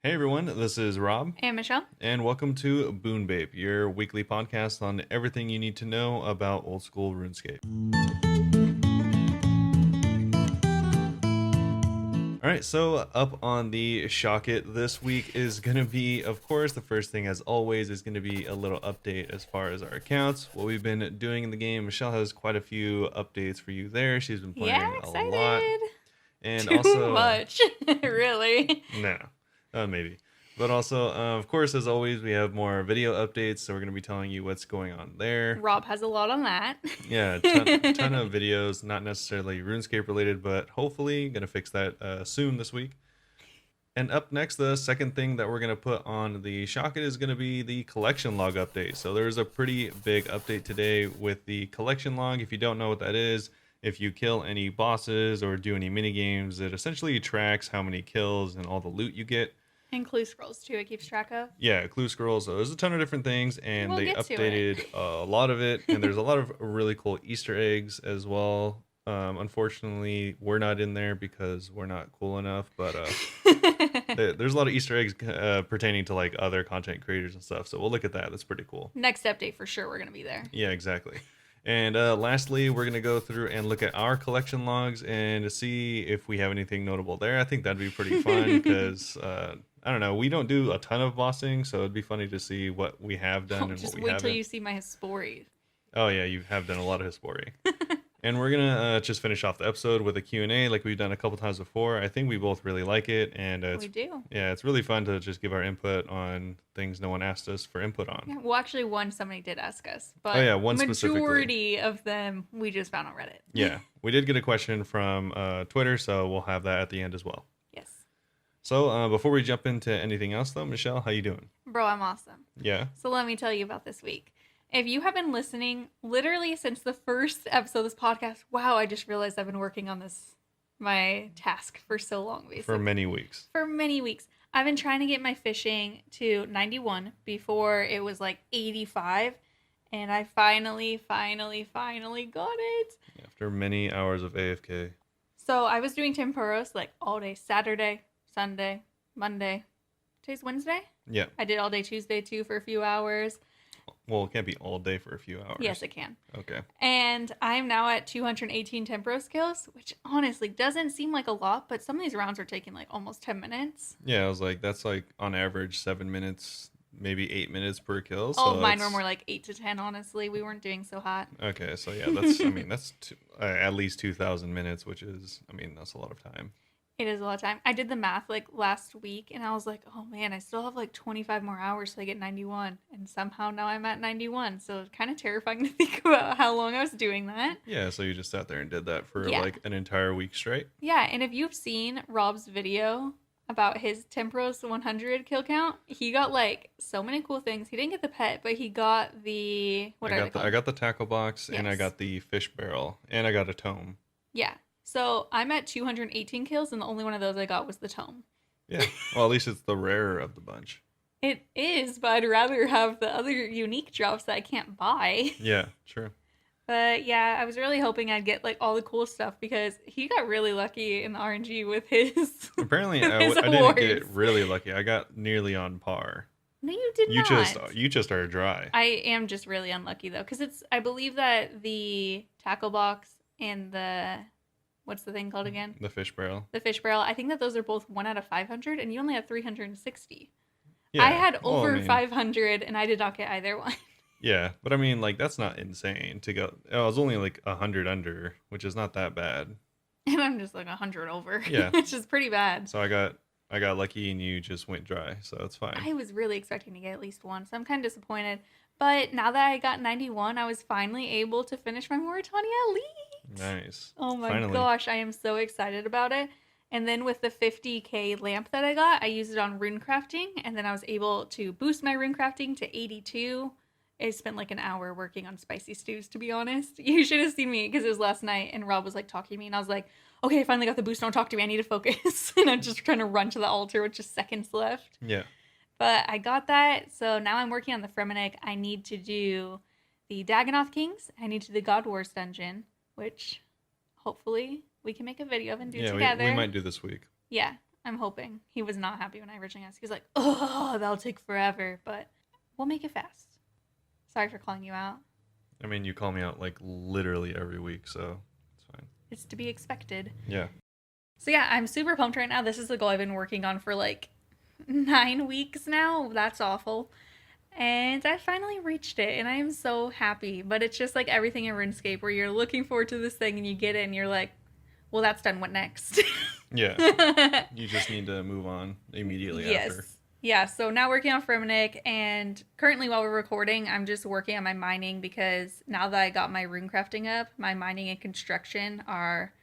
Hey everyone, this is Rob, And Michelle. and welcome to Bunebape, your weekly podcast on everything you need to know about old school RuneScape. All right, so up on the Shock It this week is going to be, of course, the first thing as always is going to be a little update as far as our accounts, what we've been doing in the game. Michelle has quite a few updates for you there. She's been Yeah, playing a lot. excited. And Too also, much, really. no, maybe. But also, of course, as always, we have more video updates, so we're going to be telling you what's going on there. Rob has a lot on that. Yeah, ton of videos, not necessarily RuneScape related, but hopefully going to fix that soon this week. And up next, the second thing that we're going to put on the Shock It is going to be the collection log update. So there's a pretty big update today with the collection log. If you don't know what that is, if you kill any bosses or do any mini games, it essentially tracks how many kills and all the loot you get. And clue scrolls, too, it keeps track of. Yeah, clue scrolls. So there's a ton of different things, and We'll they get to updated a lot of it. And there's a lot of really cool Easter eggs as well. Unfortunately, we're not in there because we're not cool enough. But there's a lot of Easter eggs pertaining to like other content creators and stuff. So we'll look at that. That's pretty cool. Next update for sure, we're going to be there. Yeah, exactly. And lastly, we're going to go through and look at our collection logs and see if we have anything notable there. I think that'd be pretty fun because, I don't know, we don't do a ton of bossing, so it'd be funny to see what we have done and what we haven't. Just wait till you see my Hispori. Oh, yeah, you have done a lot of Hispori. And we're going to just finish off the episode with a Q&A like we've done a couple times before. I think we both really like it. And We do. Yeah, it's really fun to just give our input on things no one asked us for input on. Yeah, well, actually, one somebody did ask us. But Oh, yeah, one specifically. majority of them we just found on Reddit. Yeah, we did get a question from Twitter, so we'll have that at the end as well. Yes. So before we jump into anything else, though, Michelle, how you doing? Bro, I'm awesome. Yeah. So let me tell you about this week. If you have been listening literally since the first episode of this podcast, wow, I just realized I've been working on my task for so long, basically. For many weeks. For many weeks. I've been trying to get my fishing to 91 before it was like 85. And I finally got it. After many hours of AFK. So I was doing temporos like all day Saturday, Sunday, Monday. Today's Wednesday? Yeah. I did all day Tuesday too for a few hours. Well, it can't be all day for a few hours. Yes, it can. Okay. And I'm now at 218 temporos kills, which honestly doesn't seem like a lot, but some of these rounds are taking like almost 10 minutes. Yeah, I was like, that's like on average 7 minutes, maybe 8 minutes per kill. So All of mine were more like 8 to 10, honestly. We weren't doing so hot. Okay, so yeah, that's, I mean, that's at least 2,000 minutes, which is, I mean, that's a lot of time. It is a lot of time. I did the math like last week and I was like, oh man, I still have like 25 more hours till I get 91. And somehow now I'm at 91. So it's kind of terrifying to think about how long I was doing that. Yeah, so you just sat there and did that for Yeah. like an entire week straight? Yeah, and if you've seen Rob's video about his Temporos 100 kill count, he got like so many cool things. He didn't get the pet, but he got the, I got the tackle box and I Yes. got the fish barrel and I got a tome. Yeah. So I'm at 218 kills, and the only one of those I got was the tome. Yeah. Well, at least it's the rarer of the bunch. It is, but I'd rather have the other unique drops that I can't buy. Yeah, true. But yeah, I was really hoping I'd get like all the cool stuff because he got really lucky in the RNG with his. Apparently, his I didn't awards. get really lucky. I got nearly on par. No, you did not. You just are dry. I am just really unlucky though, because I believe that the tackle box and the, what's the thing called again? The fish barrel. The fish barrel. I think that those are both 1 out of 500, and you only had 360. Yeah. I had well, over I mean, 500, and I did not get either one. Yeah, but I mean, like that's not insane to go. I was only like 100 under, which is not that bad. And I'm just like 100 over. Yeah. Which is pretty bad. So I got lucky, and you just went dry, so it's fine. I was really expecting to get at least one, so I'm kind of disappointed. But now that I got 91, I was finally able to finish my Mauritania Elite. Nice. Oh my Finally. gosh, I am so excited about it. And then with the 50k lamp that I got, I used it on rune crafting, and then I was able to boost my rune crafting to 82. I spent like an hour working on spicy stews, to be honest. You should have seen me because it was last night, and Rob was like talking to me, and I was like, okay, I finally got the boost. Don't talk to me. I need to focus. And I'm just trying to run to the altar with just seconds left. Yeah. But I got that. So now I'm working on the Fremennik. I need to do the Dagannoth Kings. I need to do the God Wars dungeon, which hopefully we can make a video of and do together. We might do this week. Yeah. I'm hoping. He was not happy when I originally asked. He was like, oh, that'll take forever, but we'll make it fast. Sorry for calling you out. I mean, you call me out like literally every week, so it's fine. It's to be expected. Yeah. So yeah, I'm super pumped right now. This is the goal I've been working on for like 9 weeks now. That's awful. And I finally reached it, and I am so happy. But it's just like everything in RuneScape where you're looking forward to this thing and you get it and you're like, well, that's done. What next? Yeah. You just need to move on immediately after. Yeah, so now working on Firminic, and currently while we're recording, I'm just working on my mining because now that I got my rune crafting up, my mining and construction are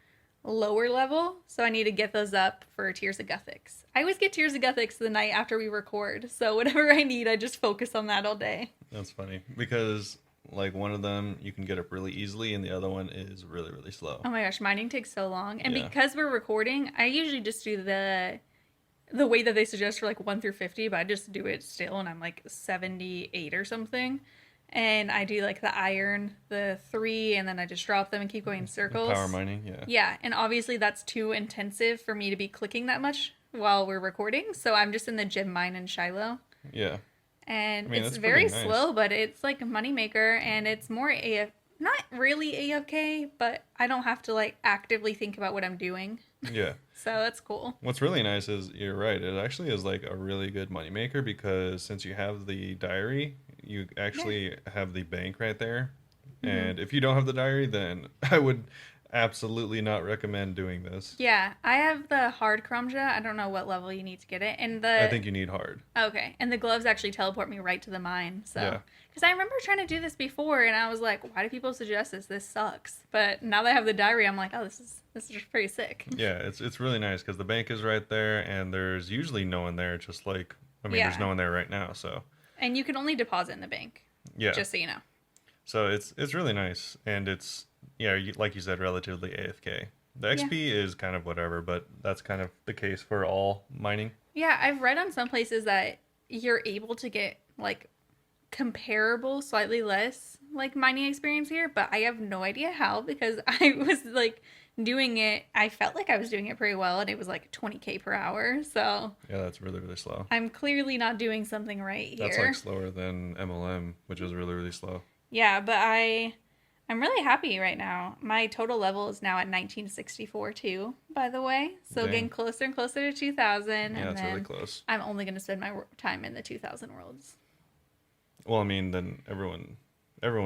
lower level, so I need to get those up for Tears of Guthix. I always get Tears of Guthix the night after we record, so whatever I need, I just focus on that all day. That's funny because like one of them you can get up really easily and the other one is really, really slow. Oh my gosh, mining takes so long. And Yeah. because we're recording, I usually just do the way that they suggest for like 1 through 50, but I just do it still and I'm like 78 or something. And I do like the iron, the 3, and then I just drop them and keep going in circles. Power mining, yeah. Yeah, and obviously that's too intensive for me to be clicking that much while we're recording. So I'm just in the gem mine in Shiloh. Yeah. And I mean, it's that's very pretty nice. slow, but it's like a moneymaker, and it's more not really AFK, but I don't have to like actively think about what I'm doing. Yeah. So that's cool. What's really nice is you're right. It actually is like a really good moneymaker because since you have the diary, you actually have the bank right there. Mm-hmm. And if you don't have the diary, then I would absolutely not recommend doing this. Yeah, I have the hard Kromja. I don't know what level you need to get it. And I think you need hard. Okay, and the gloves actually teleport me right to the mine. So, Yeah. because I remember trying to do this before, and I was like, why do people suggest this? This sucks. But now that I have the diary, I'm like, oh, this is just pretty sick. Yeah, it's really nice because the bank is right there, and there's usually no one there. Just like there's no one there right now. So. And you can only deposit in the bank. Yeah. Just so you know. So it's really nice, and it's like you said, relatively AFK. The XP is kind of whatever, but that's kind of the case for all mining. Yeah, I've read on some places that you're able to get like comparable, slightly less like mining experience here, but I have no idea how because I was like doing it. I felt like I was doing it pretty well, and it was like 20k per hour. So yeah, that's really, really slow. I'm clearly not doing something right here. That's like slower than MLM, which is really, really slow. Yeah, but I'm really happy right now. My total level is now at 1964 too, by the way. So Dang. getting closer and closer to 2000. Yeah, and that's then really close. I'm only going to spend my time in the 2000 worlds. Well, I mean, then everyone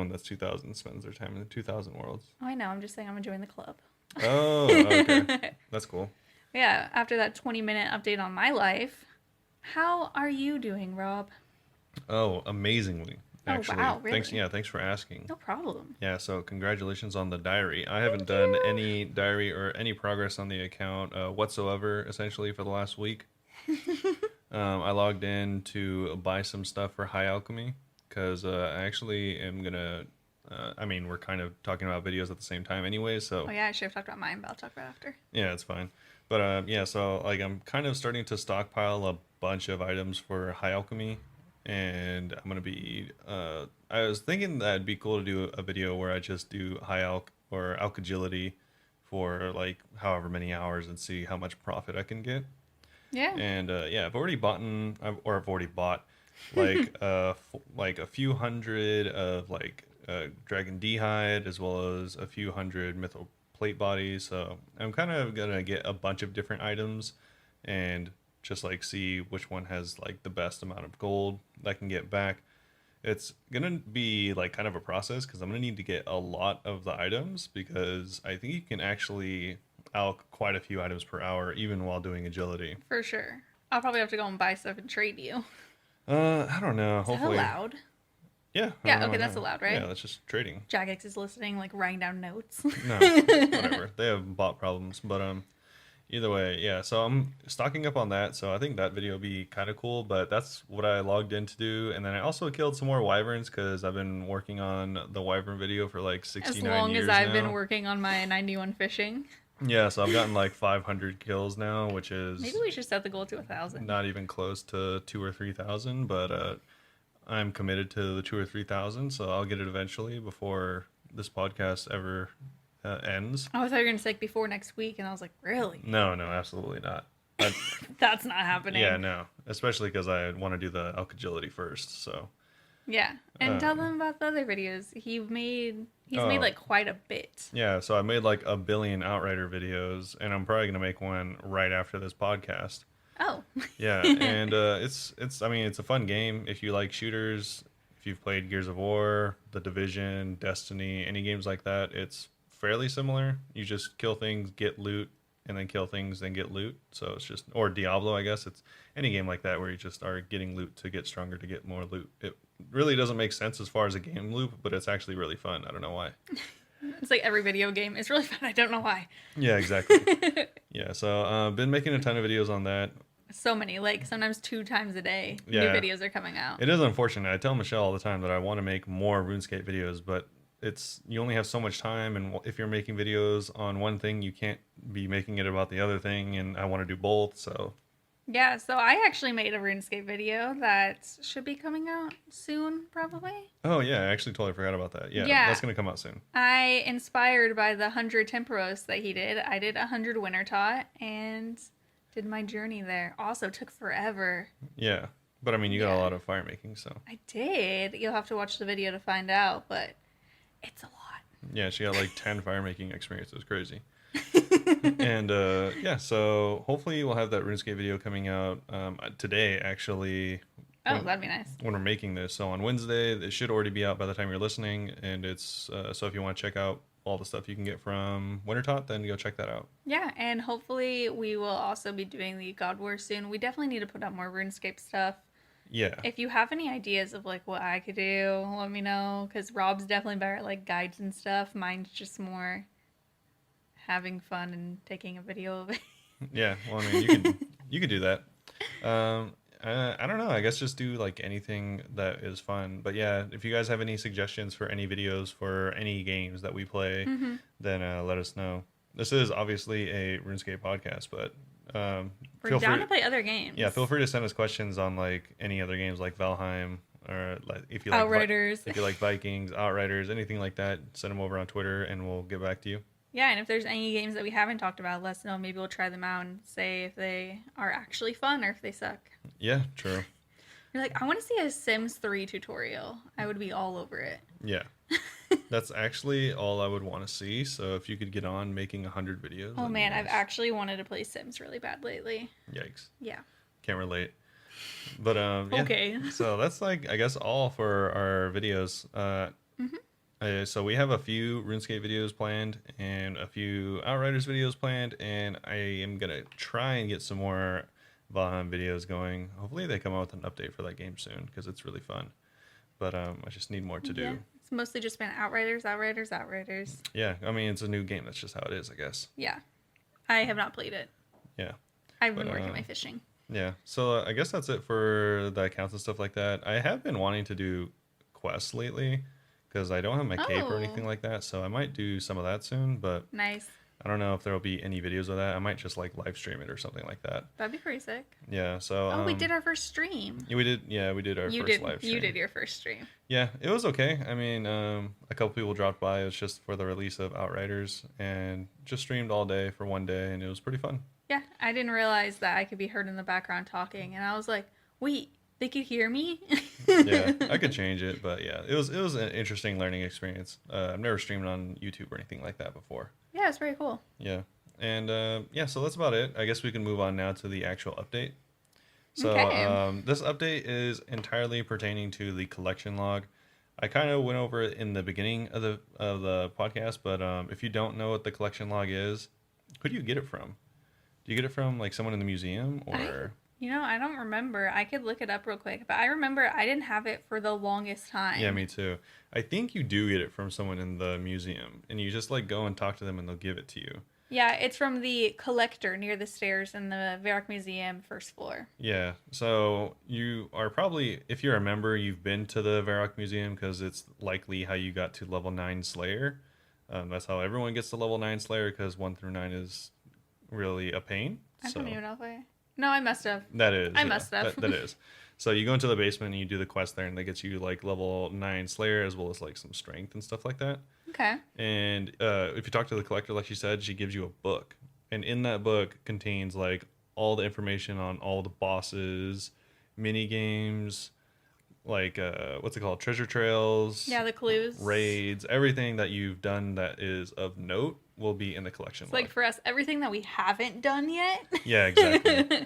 that's 2000 spends their time in the 2000 worlds. Oh, I know. I'm just saying I'm going to join the club. Oh, okay. That's cool. Yeah, after that 20-minute update on my life, how are you doing, Rob? Oh, amazingly. Actually, wow, really? Thanks for asking. No problem. Yeah, so congratulations on the diary. I haven't done any diary or any progress on the account whatsoever, essentially, for the last week. I logged in to buy some stuff for High Alchemy, because I actually am going to... we're kind of talking about videos at the same time anyway, so... Oh yeah, I should have talked about mine, but I'll talk about it after. Yeah, it's fine. But so like I'm kind of starting to stockpile a bunch of items for High Alchemy, and I'm gonna be I was thinking that it'd be cool to do a video where I just do High Alch or Alch Agility for like however many hours and see how much profit I can get. Yeah. And I've already bought like like a few hundred of like Dragon D hide as well as a few hundred Mythical Plate bodies. So I'm kind of gonna get a bunch of different items and just like see which one has like the best amount of gold that I can get back. It's gonna be like kind of a process because I'm gonna need to get a lot of the items because I think you can actually alch quite a few items per hour even while doing agility. For sure. I'll probably have to go and buy stuff and trade you. I don't know. Is Hopefully. that allowed? Yeah. Yeah, okay, that's allowed, right? Yeah, that's just trading. Jagex is listening, like writing down notes. No, whatever. They have bot problems, but either way, yeah. So I'm stocking up on that. So I think that video will be kind of cool. But that's what I logged in to do, and then I also killed some more wyverns because I've been working on the wyvern video for like 69 years As long as now. I've been working on my 91 fishing. Yeah, so I've gotten like 500 kills now, which is Maybe we should set the goal to 1,000. not even close to 2,000 or 3,000. But I'm committed to the 2,000 or 3,000, so I'll get it eventually before this podcast ever ends. Oh, I thought you were going to say like, before next week, and I was like, really? No, absolutely not. I, That's not happening. yeah, no, especially because I want to do the elk agility first. So, Yeah. And tell um, them about the other videos. He's made oh like quite a bit. yeah, so I made like a billion Outrider videos, and I'm probably gonna make one right after this podcast. Oh. Yeah, and it's I mean it's a fun game if you like shooters. If you've played Gears of War, The Division, Destiny, any games like that, it's fairly similar. You just kill things, get loot, and then kill things, then get loot. So it's just or Diablo, I guess. It's any game like that where you just are getting loot to get stronger to get more loot. It really doesn't make sense as far as a game loop, but it's actually really fun. I don't know why. It's like every video game. It's really fun. I don't know why. Yeah, exactly. Yeah, so been making a ton of videos on that. So many, like sometimes 2 times a day, new Yeah, videos are coming out. it is unfortunate. I tell Michelle all the time that I want to make more RuneScape videos, but it's you only have so much time, and if you're making videos on one thing, you can't be making it about the other thing, and I want to do both. So Yeah, so I actually made a RuneScape video that should be coming out soon, probably. oh yeah, I actually totally forgot about that. Yeah, Yeah, that's gonna come out soon. I inspired by the 100 Temporos that he did. I did 100 Winter Tot and did my journey there. Also took forever. Yeah, but I mean, you got a Yeah, lot of fire making, so I did. You'll have to watch the video to find out, but it's a lot. yeah, she got like 10 fire making experiences. Crazy. And yeah, so hopefully we'll have that RuneScape video coming out today, actually, Oh, that'd be nice. when we're making this. So on Wednesday, it should already be out by the time you're listening. And it's so if you want to check out all the stuff you can get from Wintertot, then go check that out. Yeah, and hopefully we will also be doing the God War soon. We definitely need to put out more RuneScape stuff. Yeah, If you have any ideas of like what I could do, let me know. Because Rob's definitely better at like guides and stuff. Mine's just more having fun and taking a video of it. yeah. Well, I mean, you could do that. I don't know. I guess just do like anything that is fun. But yeah, if you guys have any suggestions for any videos for any games that we play, Mm-hmm. then let us know. This is obviously a RuneScape podcast, but We're feel down free. to play other games. Yeah, feel free to send us questions on like any other games like Valheim or like if you like Outriders. if you like Vikings, Outriders, anything like that. Send them over on Twitter and we'll get back to you. Yeah, and if there's any games that we haven't talked about, let us know. Maybe we'll try them out and say if they are actually fun or if they suck. Yeah, true. You're like, I want to see a Sims 3 tutorial. I would be all over it. Yeah, that's actually all I would want to see. So if you could get on making 100 videos. Oh that'd be man, I've nice. actually wanted to play Sims really bad lately. Yikes, Yeah. can't relate. But yeah. Okay. So that's like I guess all for our videos. Hmm. So we have a few RuneScape videos planned and a few Outriders videos planned, and I am gonna try and get some more Valheim videos going. Hopefully they come out with an update for that game soon because it's really fun. But I just need more to do. Yeah. It's mostly just been Outriders, Outriders, Outriders. Yeah, I mean it's a new game. That's just how it is, I guess. Yeah. I have not played it. Yeah, I've been but working my fishing. yeah. So I guess that's it for the accounts and stuff like that. I have been wanting to do quests lately because I don't have my cape or Oh, anything like that. So I might do some of that soon, but nice. I don't know if there will be any videos of that. I might just like live stream it or something like that. That'd be pretty sick. Yeah. So Oh, we did our first stream. yeah, we did. Yeah, we did our You first did. live stream. You did your first stream. Yeah, it was okay. I mean, a couple people dropped by. It was just for the release of Outriders, and just streamed all day for one day, and it was pretty fun. Yeah, I didn't realize that I could be heard in the background talking, and I was like, "Wait, they could hear me?" Yeah, I could change it, but yeah, it was an interesting learning experience. I've never streamed on YouTube or anything like that before. Yeah, it's pretty cool. Yeah, and yeah, so that's about it. I guess we can move on now to the actual update. So Okay. this update is entirely pertaining to the collection log. I kind of went over it in the beginning of the podcast, but if you don't know what the collection log is, who do you get it from? Do you get it from like someone in the museum or? I don't remember. I could look it up real quick, but I remember I didn't have it for the longest time. Yeah, me too. I think you do get it from someone in the museum, and you just like go and talk to them, and they'll give it to you. Yeah, it's from the collector near the stairs in the Varrock Museum, first floor. Yeah, so you are probably, if you're a member, you've been to the Varrock Museum because it's likely how you got to level 9 Slayer. That's how everyone gets to level 9 Slayer because 1 through 9 is really a pain. I So don't even know if I. No, I must have. that is. I yeah, must have. that is. So you go into the basement and you do the quest there, and that gets you like level 9 Slayer as well as like some strength and stuff like that. Okay. And if you talk to the collector, like she said, she gives you a book, and in that book contains like all the information on all the bosses, mini games, like what's it called, treasure trails, Yeah, the clues. raids, everything that you've done that is of note will be in the collection It's log. like for us, everything that we haven't done yet. Yeah, exactly.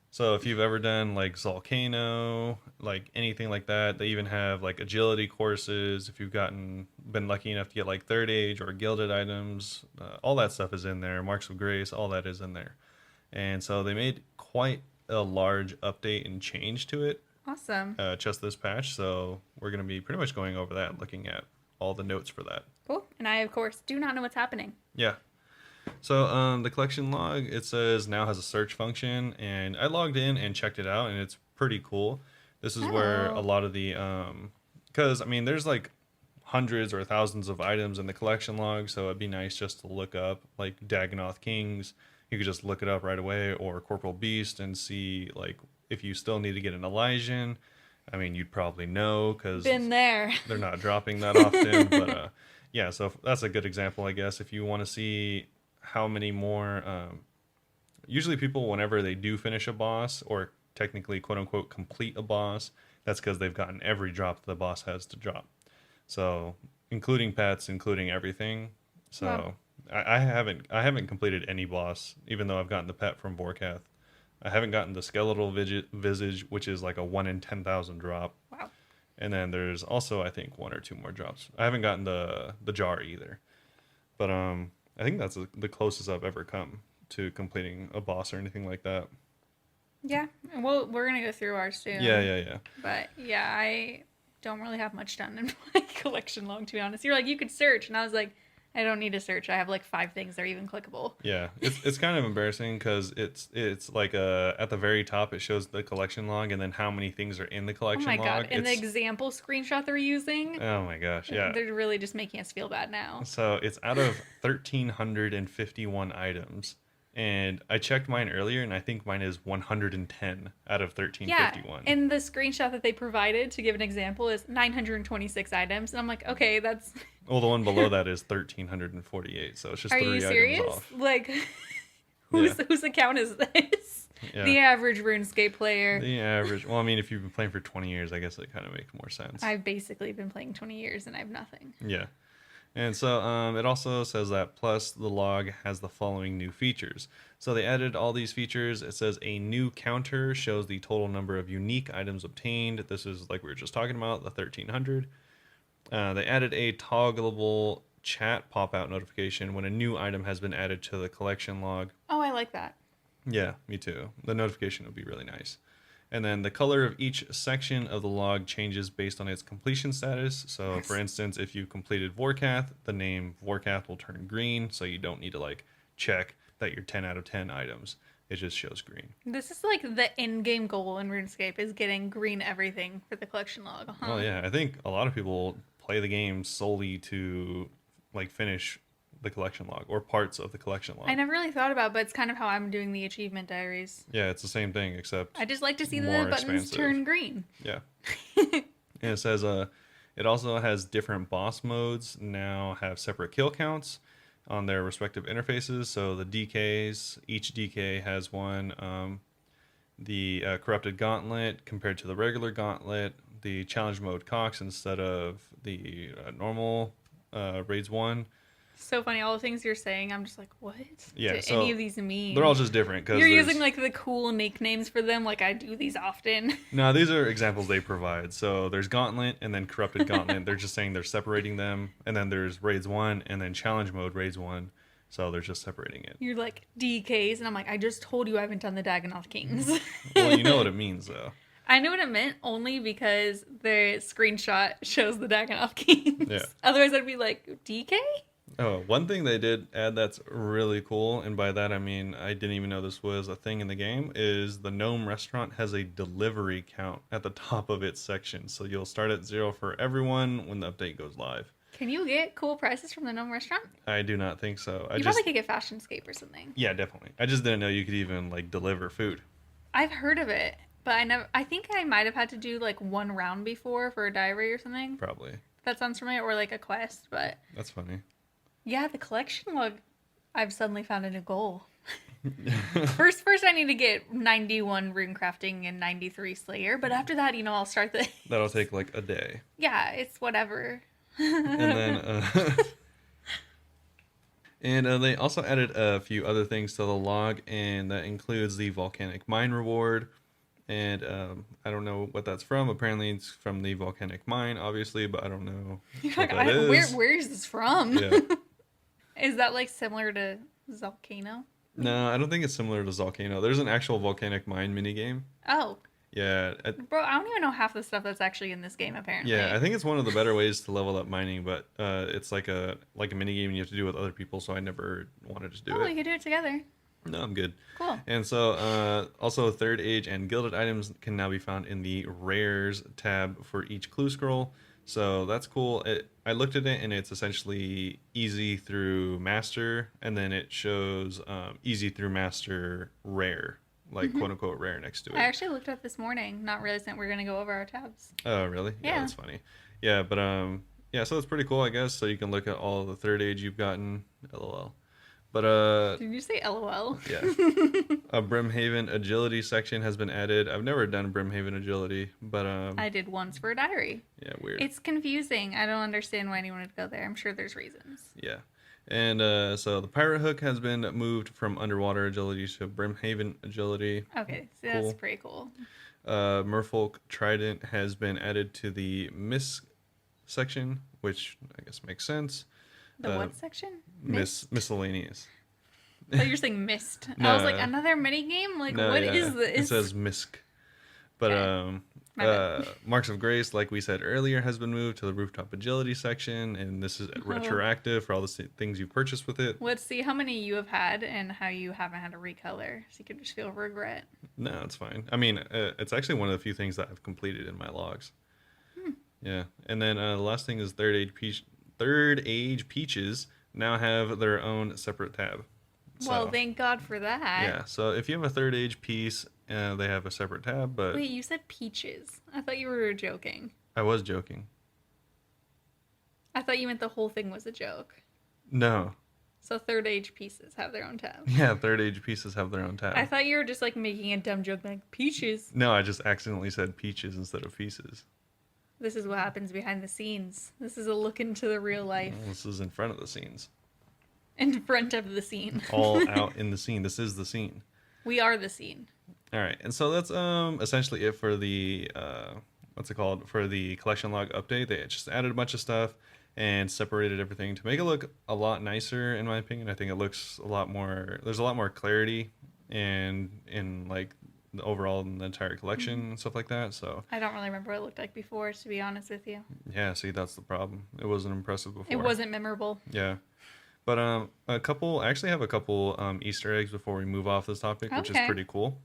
So if you've ever done like Volcano, like anything like that, they even have like agility courses. If you've been lucky enough to get like third age or gilded items, all that stuff is in there. Marks of Grace, all that is in there. And so they made quite a large update and change to it Awesome. just this patch. So we're going to be pretty much going over that, looking at all the notes for that. Cool. And I, of course, do not know what's happening. Yeah. So the collection log, it says now has a search function, and I logged in and checked it out, and it's pretty cool. This is where a Oh. lot of the because I mean there's like hundreds or thousands of items in the collection log, so it'd be nice just to look up like Dagonoth Kings. You could just look it up right away, or Corporal Beast, and see like if you still need to get an Elysian. I mean, you'd probably know because Been there. they're not dropping that often, but yeah. So that's a good example, I guess, if you want to see how many more. Usually, people whenever they do finish a boss or technically quote unquote complete a boss, that's because they've gotten every drop the boss has to drop. So including pets, including everything. Wow. So I haven't completed any boss, even though I've gotten the pet from Vorkath. I haven't gotten the skeletal visage, which is like a 1 in 10,000 drop. Wow. And then there's also I think one or two more drops. I haven't gotten the jar either. But I think that's the closest I've ever come to completing a boss or anything like that. Yeah. Well, we're going to go through ours soon. Yeah. But yeah, I don't really have much done in my collection log, to be honest. You're like, you could search. And I was like, I don't need to search. I have like 5 things that are even clickable. Yeah, it's kind of embarrassing because it's like at the very top it shows the collection log and then how many things are in the Oh collection my log. God. And the example screenshot they're using, Oh my gosh, yeah. they're really just making us feel bad now. So it's out of 1,351 items, and I checked mine earlier, and I think mine is 110 out of Yeah. 1,351. And the screenshot that they provided, to give an example, is 926 items. And I'm like, okay, that's. Well, the one below that is 1,348, so it's just Are three you items serious? off. Like, Yeah. whose account is this? Yeah. The average RuneScape player. The average. Well, I mean, if you've been playing for 20 years, I guess it kind of makes more sense. I've basically been playing 20 years and I have nothing. Yeah. And so it also says that plus the log has the following new features. So they added all these features. It says a new counter shows the total number of unique items obtained. This is like we were just talking about, the 1,300. They added a toggleable chat pop-out notification when a new item has been added to the collection log. Oh, I like that. Yeah, me too. The notification would be really nice. And then the color of each section of the log changes based on its completion status. So, Nice. for instance, if you completed Vorkath, the name Vorkath will turn green, so you don't need to like check that you're 10 out of 10 items. It just shows green. This is like the in-game goal in RuneScape is getting green everything for the collection log. Huh? Well, yeah, I think a lot of people play the game solely to like finish the collection log or parts of the collection log. I never really thought about, but it's kind of how I'm doing the achievement diaries. Yeah, it's the same thing except I just like to see the more buttons expansive. turn green. Yeah. And it says it also has different boss modes now have separate kill counts on their respective interfaces. So the DKs, each DK has one. The corrupted gauntlet compared to the regular gauntlet, the challenge mode Cox instead of the normal raids 1. So funny, all the things you're saying, I'm just like, what Yeah, do so any of these mean? They're all just different because You're using like the cool nicknames for them, like I do these often. No, these are examples they provide. So there's Gauntlet and then Corrupted Gauntlet. They're just saying they're separating them. And then there's Raids 1 and then Challenge Mode Raids 1. So they're just separating it. You're like DKs, and I'm like, I just told you I haven't done the Dagonoth Kings. Well, you know what it means, though. I know what it meant only because the screenshot shows the Dagonoth Kings. Yeah. Otherwise, I'd be like, DK? Oh, one thing they did add that's really cool, and by that I mean I didn't even know this was a thing in the game, is the Gnome Restaurant has a delivery count at the top of its section. So you'll start at 0 for everyone when the update goes live. Can you get cool prices from the Gnome Restaurant? I do not think so. You probably could get Fashionscape or something. Yeah, definitely. I just didn't know you could even like deliver food. I've heard of it, but I think I might have had to do like one round before for a diary or something. Probably. That sounds familiar, or like a quest, but That's funny. yeah, the collection log, I've suddenly found a new goal. First, I need to get 91 rune crafting and 93 Slayer, but after that, I'll start the. That'll take like a day. Yeah, it's whatever. And then, they also added a few other things to the log, and that includes the volcanic mine reward. And I don't know what that's from. Apparently, it's from the volcanic mine, obviously, but I don't know what that is. Where is this from? Yeah. Is that like similar to Volcano? No, I don't think it's similar to Volcano. There's an actual volcanic mine minigame. Oh. Yeah. Bro, I don't even know half the stuff that's actually in this game, apparently. Yeah, I think it's one of the better ways to level up mining, but it's like a minigame you have to do with other people, so I never wanted to do it. Oh, we could do it together. No, I'm good. Cool. And so, also, Third Age and Gilded items can now be found in the Rares tab for each clue scroll. So that's cool. I looked at it, and it's essentially easy through Master, and then it shows easy through Master Rare, like quote-unquote Rare next to it. I actually looked up this morning, not realizing that we're going to go over our tabs. Oh, really? Yeah, that's funny. Yeah, but yeah, so it's pretty cool, I guess. So you can look at all the Third Age you've gotten. LOL. But did you say LOL? Yeah. A Brimhaven agility section has been added. I've never done Brimhaven agility, but I did once for a diary. Yeah, weird. It's confusing. I don't understand why anyone would go there. I'm sure there's reasons. Yeah. And so the pirate hook has been moved from underwater agility to Brimhaven agility. Okay, so that's pretty cool. Merfolk trident has been added to the miss section, which I guess makes sense. The what section? Miscellaneous. Oh, you're saying mist. No. I was like, another mini game? Like, no, what is this? It says misc. But Marks of Grace, like we said earlier, has been moved to the rooftop agility section, and this is retroactive for all the things you purchased with it. Let's see how many you have had and how you haven't had to recolor, so you can just feel regret. No, it's fine. I mean, it's actually one of the few things that I've completed in my logs. Yeah, and then the last thing is Third Age Peaches now have their own separate tab. So, well, thank God for that. Yeah, so if you have a Third Age piece, they have a separate tab, but... Wait, you said peaches. I thought you were joking. I was joking. I thought you meant the whole thing was a joke. No. So Third Age pieces have their own tab. Yeah, Third Age pieces have their own tab. I thought you were just like making a dumb joke like peaches. No, I just accidentally said peaches instead of pieces. This is what happens behind the scenes. This is a look into the real life. Well, this is in front of the scenes. In front of the scene. All out in the scene. This is the scene. We are the scene. All right, and so that's essentially it for the for the collection log update. They just added a bunch of stuff and separated everything to make it look a lot nicer, in my opinion. I think it looks a lot more. There's a lot more clarity and in like the overall in the entire collection and stuff like that. So I don't really remember what it looked like before, to be honest with you. Yeah, see, that's the problem. It wasn't impressive before. It wasn't memorable. Yeah. But I actually have a couple Easter eggs before we move off this topic, which is pretty cool.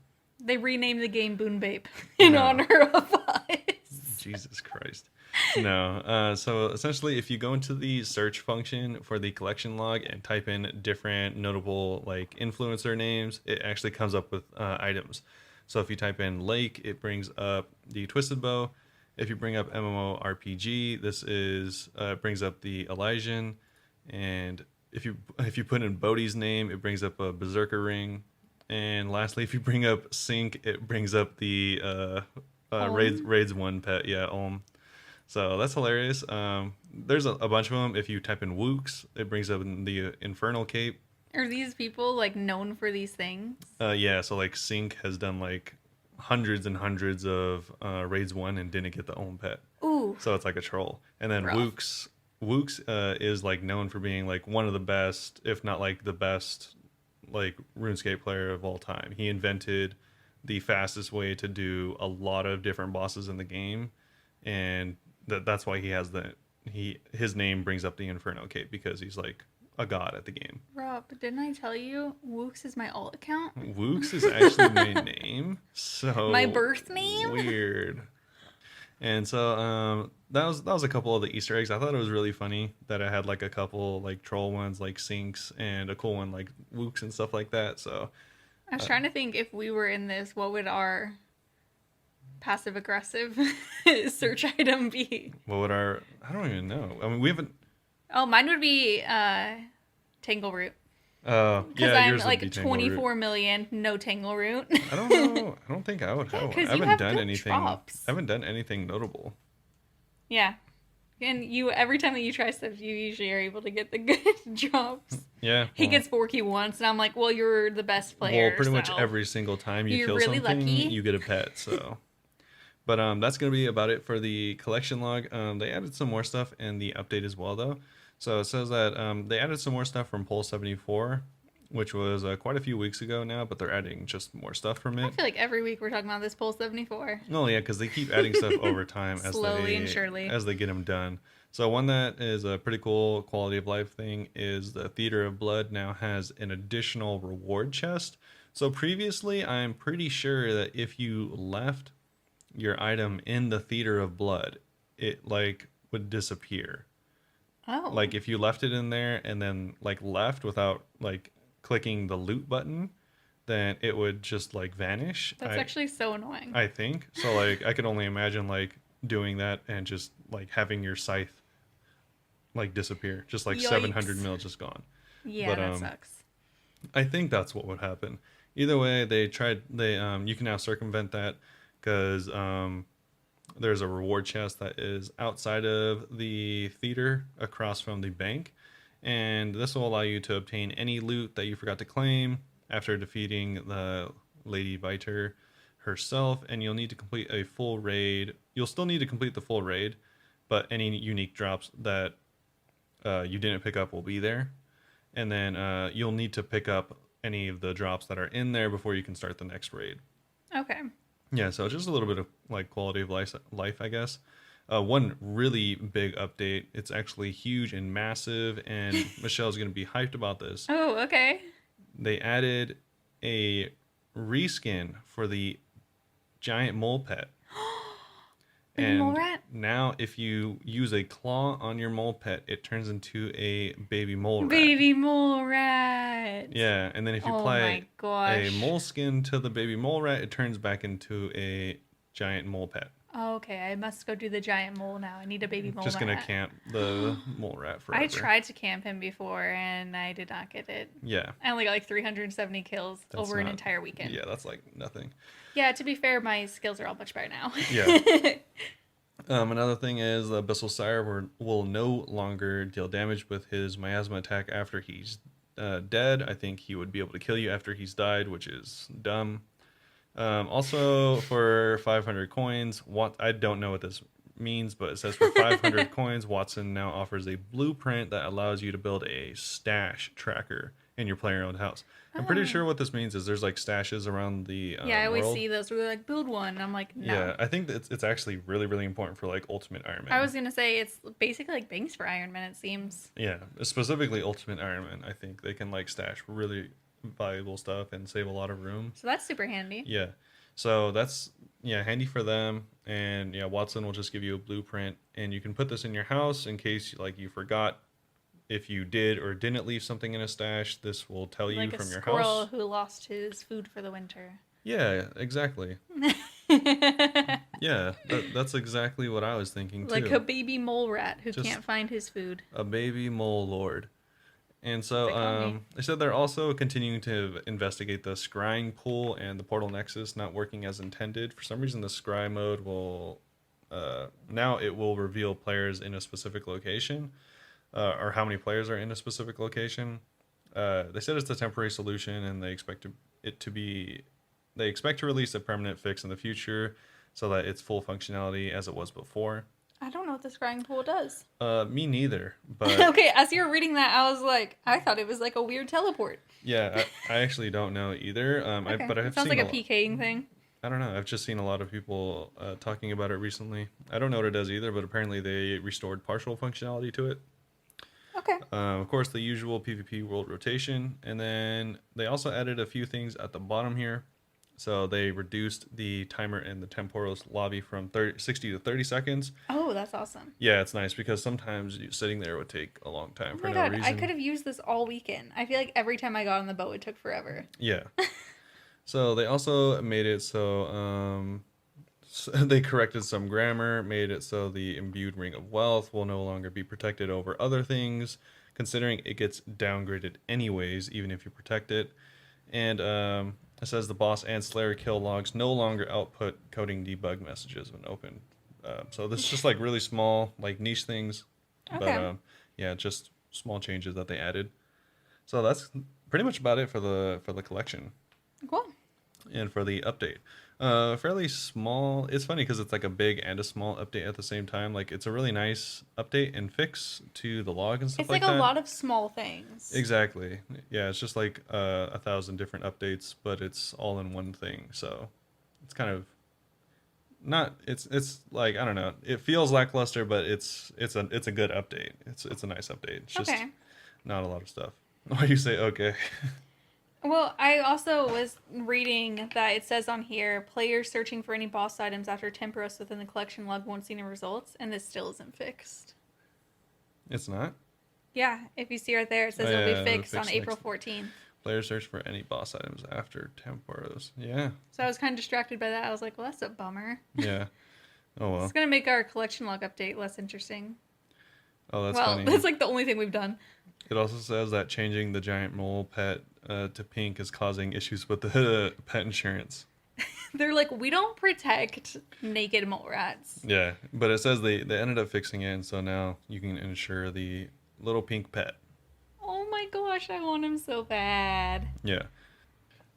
They renamed the game Bunebape in honor of us. Jesus Christ. No. So essentially, if you go into the search function for the collection log and type in different notable like influencer names, it actually comes up with items. So if you type in Lake, it brings up the Twisted Bow. If you bring up MMORPG, this is brings up the Elysian. And if you put in Bodhi's name, it brings up a Berserker ring. And lastly, if you bring up Sync, it brings up the Raids 1 pet. Yeah, Olm. So that's hilarious. There's a bunch of them. If you type in Wooks, it brings up the Infernal Cape. Are these people like known for these things? Yeah, so like Sync has done like hundreds and hundreds of Raids 1 and didn't get the Olm pet. Ooh. So it's like a troll. And then Wooks is like known for being like one of the best, if not like the best, like RuneScape player of all time. He invented the fastest way to do a lot of different bosses in the game, and that's why he has his name brings up the Inferno Cape, because he's like a god at the game. Rob, didn't I tell you Wooks is my alt account? Wooks is actually my name. So my birth name? Weird. And so that was a couple of the Easter eggs. I thought it was really funny that I had like a couple like troll ones like Sinks and a cool one like Wooks and stuff like that. So I was trying to think, if we were in this, what would our passive aggressive search item be? What would I don't even know. I mean, we haven't. Oh, mine would be Tangleroot. Because Yeah, I'm yours would like be Tangle Root. 24 million, no Tangle Root. I don't know. I don't think I would Yeah, have one. I because you haven't have done good anything. I drops. haven't done anything notable. Yeah. And you, every time that you try stuff, you usually are able to get the good drops. Yeah, He well, gets Borky once, and I'm like, well, you're the best well, player, pretty much so every single time you you're kill really something, lucky. you get a pet. So, but that's gonna be about it for the collection log. They added some more stuff in the update as well, though. So it says that they added some more stuff from Pole 74, which was quite a few weeks ago now, but they're adding just more stuff from I it. feel like every week we're talking about this Pole 74. Oh yeah, because they keep adding stuff over time Slowly and surely. as they get them done. So one that is a pretty cool quality of life thing is the Theater of Blood now has an additional reward chest. So previously, I'm pretty sure that if you left your item in the Theater of Blood, it like would disappear. Oh, Like if you left it in there and then like left without like clicking the loot button, then it would just like vanish. that's actually so annoying. I think so. Like I could only imagine like doing that and just like having your scythe like disappear, just like 700 Yikes. mil just gone. Yeah, But that sucks. I think that's what would happen. Either way, they you can now circumvent that because there's a reward chest that is outside of the theater across from the bank, and this will allow you to obtain any loot that you forgot to claim after defeating the Lady Viter herself, and you'll need to complete a full raid. You'll still need to complete the full raid, but any unique drops that you didn't pick up will be there, and then you'll need to pick up any of the drops that are in there before you can start the next raid. Okay. Yeah, so just a little bit of like quality of life, I guess. One really big update. It's actually huge and massive, and Michelle's going to be hyped about this. Oh, okay. They added a reskin for the giant mole pet. Baby mole And rat? now, if you use a claw on your mole pet, it turns into a baby mole rat. Baby mole rat. Yeah, and then if you Oh apply my a gosh. mole skin to the baby mole rat, it turns back into a giant mole pet. Oh, okay, I must go do the giant mole now. I need a baby mole Just gonna rat. camp the mole rat forever. I tried to camp him before and I did not get it. Yeah, I only got like 370 kills that's over an not. entire weekend. Yeah, that's like nothing. Yeah, to be fair, my skills are all much better now. Yeah. Another thing is the Abyssal Sire will no longer deal damage with his miasma attack after he's dead. I think he would be able to kill you after he's died, which is dumb. Also, for 500 coins, I don't know what this means, but it says for 500 coins, Watson now offers a blueprint that allows you to build a stash tracker in your player-owned house. I'm pretty sure what this means is there's like stashes around the Yeah, I always world. see those where they're like, build one. And I'm like, no. Yeah, I think that it's actually really, really important for like Ultimate Iron Man. I was going to say it's basically like banks for Iron Man, it seems. Yeah, specifically Ultimate Iron Man. I think they can like stash really valuable stuff and save a lot of room. So that's super handy. Yeah, so that's handy for them. And yeah, Watson will just give you a blueprint, and you can put this in your house in case like you forgot. If you did or didn't leave something in a stash, this will tell you Like from a your squirrel house. who lost his food for the winter. Yeah, exactly. Yeah, that's exactly what I was thinking too. Like a baby mole rat who Just can't find his food. a baby mole lord. And so They call me. they said they're also continuing to investigate the scrying pool and the portal nexus not working as intended. For some reason, the scry mode will now it will reveal players in a specific location, or how many players are in a specific location. They said it's a temporary solution, and they expect they expect to release a permanent fix in the future, so that it's full functionality as it was before. I don't know what the scrying pool does. Me neither, but Okay, as you were reading that, I was like, I thought it was like a weird teleport. yeah, I actually don't know either. Okay. But I've It sounds seen like a PKing thing. I don't know. I've just seen a lot of people talking about it recently. I don't know what it does either, but apparently they restored partial functionality to it. Okay. Of course, the usual PvP world rotation, and then they also added a few things at the bottom here. So they reduced the timer in the Temporos lobby from 60 to 30 seconds. Oh, that's awesome. Yeah, it's nice because sometimes sitting there would take a long time Oh for my no god, reason. I could have used this all weekend. I feel like every time I got on the boat, it took forever. Yeah. So they also made it so they corrected some grammar, made it so the imbued ring of wealth will no longer be protected over other things, considering it gets downgraded anyways, even if you protect it. And it says the boss and Slayer kill logs no longer output coding debug messages when opened. So this is just like really small, like niche things, but Okay. yeah, just small changes that they added. So that's pretty much about it for the collection Cool. and for the update. Fairly small. It's funny because it's like a big and a small update at the same time. Like it's a really nice update and fix to the log and stuff It's like like a that. lot of small things. Exactly. Yeah, it's just like 1,000 different updates, but it's all in one thing. So it's kind of not. It's like I don't know. It feels lackluster, but it's a good update. It's a nice update. It's just Okay. not a lot of stuff. Why do you say okay? Well, I also was reading that it says on here, players searching for any boss items after Temporos within the collection log won't see any results, and this still isn't fixed. It's not. Yeah, if you see right there, it says Oh, it'll yeah, be it'll fixed on fix April next. 14th. Players search for any boss items after Temporos. Yeah. So I was kind of distracted by that. I was like, well, that's a bummer. Yeah. Oh It's well. going to make our collection log update less interesting. Oh, that's Well, funny. that's like the only thing we've done. It also says that changing the giant mole pet to pink is causing issues with the pet insurance. They're like, we don't protect naked mole rats. Yeah, but it says they ended up fixing it, and so now you can insure the little pink pet. Oh my gosh, I want him so bad. Yeah.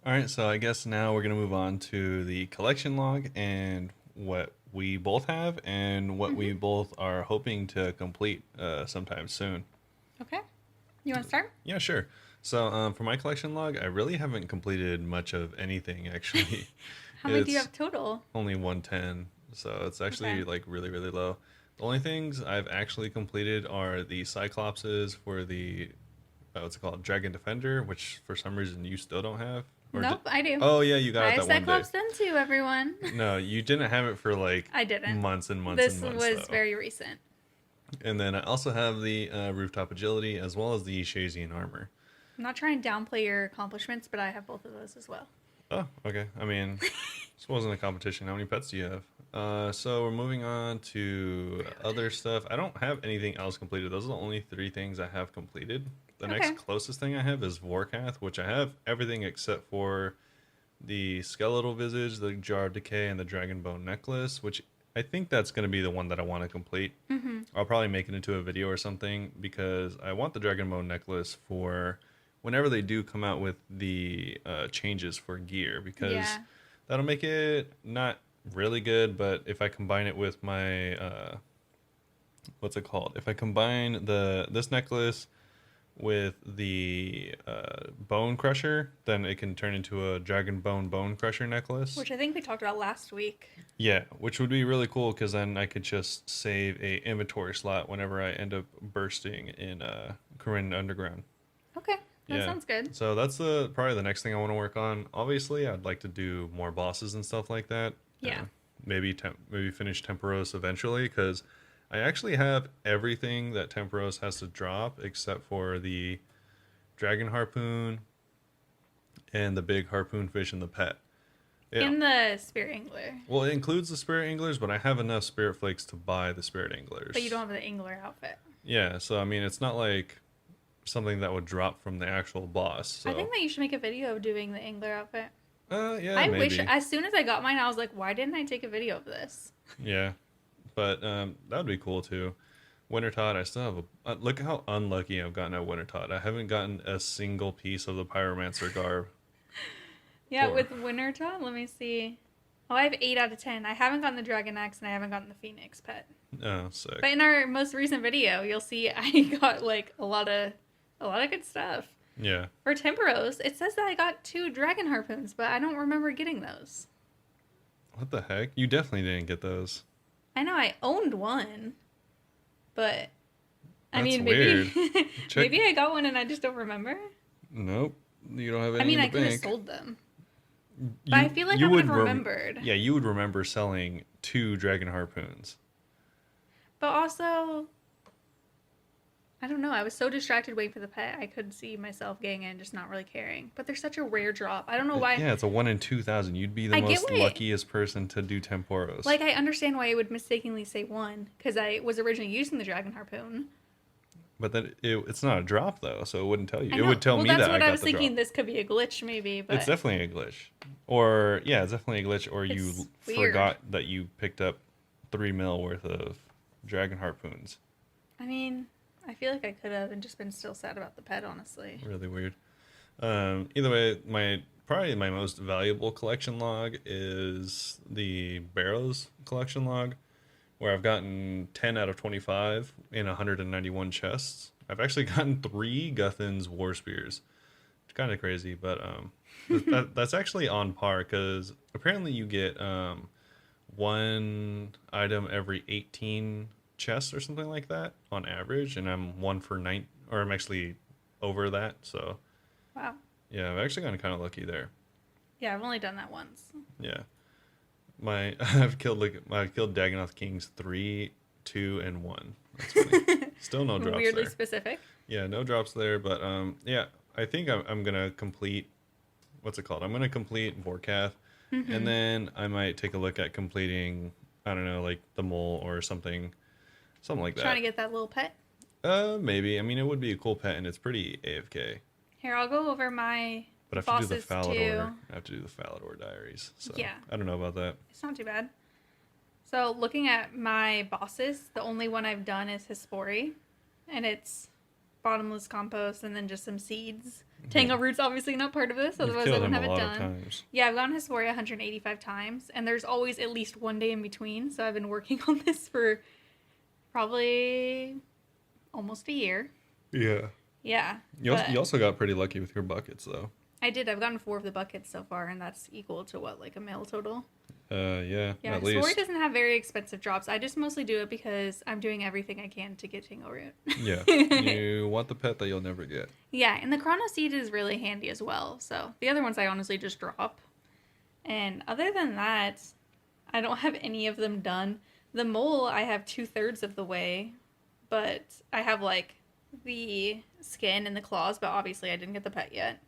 All right, so I guess now we're gonna move on to the collection log and what we both have and what we both are hoping to complete sometime soon. Okay. You want to start? Yeah, sure. So for my collection log, I really haven't completed much of anything actually. How many do you It's have total? only 110, so it's actually Okay. like really really low. The only things I've actually completed are the Cyclopses for the what's it called, Dragon Defender, which for some reason you still don't have. Nope, I do. Oh yeah, you got I it have that one day. Cyclops done too, everyone. No, you didn't have it for like I didn't. months and months This and months. was though. very recent. And then I also have the Rooftop Agility as well as the Shazian Armor. I'm not trying to downplay your accomplishments, but I have both of those as well. Oh, okay. I mean, this wasn't a competition. How many pets do you have? So we're moving on to other stuff. I don't have anything else completed. Those are the only 3 things I have completed. The Okay. next closest thing I have is Vorkath, which I have everything except for the Skeletal Visage, the Jar of Decay, and the Dragon Bone Necklace, which I think that's going to be the one that I want to complete. Mm-hmm. I'll probably make it into a video or something because I want the Dragon Bone Necklace for whenever they do come out with the changes for gear, because Yeah. that'll make it not really good, but if I combine it with my what's it called? If I combine this necklace with the Bone Crusher, then it can turn into a Dragon Bone Crusher necklace. Which I think we talked about last week. Yeah, which would be really cool because then I could just save a inventory slot whenever I end up bursting in Corinne Underground. Okay. That Yeah. sounds good. So that's probably the next thing I want to work on. Obviously, I'd like to do more bosses and stuff like that. Yeah. Maybe finish Temporos eventually because I actually have everything that Temporos has to drop except for the Dragon Harpoon and the big harpoon fish and the pet. Yeah. In the Spirit Angler. Well, it includes the Spirit Anglers, but I have enough Spirit Flakes to buy the Spirit Anglers. But you don't have the Angler outfit. Yeah, so I mean, it's not like something that would drop from the actual boss. So. I think that you should make a video of doing the Angler outfit. Yeah, I maybe. wish, as soon as I got mine, I was like, why didn't I take a video of this? Yeah, but that would be cool too. Winter Todd, I still have a look how unlucky I've gotten at Winter Todd. I haven't gotten a single piece of the Pyromancer garb. Yeah, Four. with Winter Todd, let me see. Oh, I have 8 out of 10. I haven't gotten the Dragon Axe and I haven't gotten the Phoenix pet. Oh, sick. But in our most recent video, you'll see I got like a lot of good stuff. Yeah. For Temporos, it says that I got 2 Dragon Harpoons, but I don't remember getting those. What the heck? You definitely didn't get those. I know I owned one, but I That's mean, maybe weird. Check- maybe I got one and I just don't remember. Nope. You don't have any I mean, in I the could have bank. sold them, but I feel like I would have remembered. Yeah, you would remember selling 2 Dragon Harpoons. But also, I don't know. I was so distracted waiting for the pet, I could see myself getting it and just not really caring. But they're such a rare drop. I don't know why. Yeah, it's a 1 in 2,000. You'd be the I get most why- luckiest person to do Temporos. Like, I understand why it would mistakenly say 1, because I was originally using the Dragon Harpoon. But then it's not a drop though, so it wouldn't tell you. I It know. would tell Well, me that's that I what I got was the drop. thinking. This could be a glitch, maybe, It's but definitely a glitch. Or yeah, it's definitely a glitch. Or it's you weird. forgot that you picked up 3 mil worth of dragon harpoons. I mean, I feel like I could have and just been still sad about the pet, honestly. Really weird. Either way, probably my most valuable collection log is the Barrows collection log, where I've gotten 10 out of 25 in 191 chests. I've actually gotten 3 Guthin's War Spears. It's kind of crazy, but that's actually on par because apparently you get one item every 18 chests or something like that on average, and I'm 1 for 9, or I'm actually over that. So Wow. yeah, I've actually gotten kind of lucky there. Yeah, I've only done that once. Yeah, I've killed Dagonoth Kings 3, 2, and 1. That's funny. Still no drops Weirdly there. specific. Yeah, no drops there, but yeah, I think I'm gonna complete what's it called? I'm gonna complete Vorkath, and Mm-hmm. then I might take a look at completing, I don't know, like the mole or something like Trying to that. get that little pet. Maybe. I mean, it would be a cool pet, and it's pretty AFK. Here, I'll go over my But I have to do the bosses too. Falador. I have to do the Falador diaries. So Yeah, I don't know about that. it's not too bad. So, looking at my bosses, the only one I've done is Hispori, and it's bottomless compost and then just some seeds. Yeah. Tango root's obviously not part of this, You've otherwise I killed wouldn't him have a it lot of done. times. Yeah, I've gone Hispori 185 times, and there's always at least one day in between, so I've been working on this for probably almost a year. Yeah. Yeah, You but also got pretty lucky with your buckets, though. I did. I've gotten 4 of the buckets so far, and that's equal to what, like a mil total? Yeah, Yeah, at Hispori least. doesn't have very expensive drops. I just mostly do it because I'm doing everything I can to get Tango Root. Yeah. You want the pet that you'll never get. Yeah, and the Chrono Seed is really handy as well. So the other ones I honestly just drop. And other than that, I don't have any of them done. The mole, I have 2/3 of the way, but I have like the skin and the claws, but obviously I didn't get the pet yet.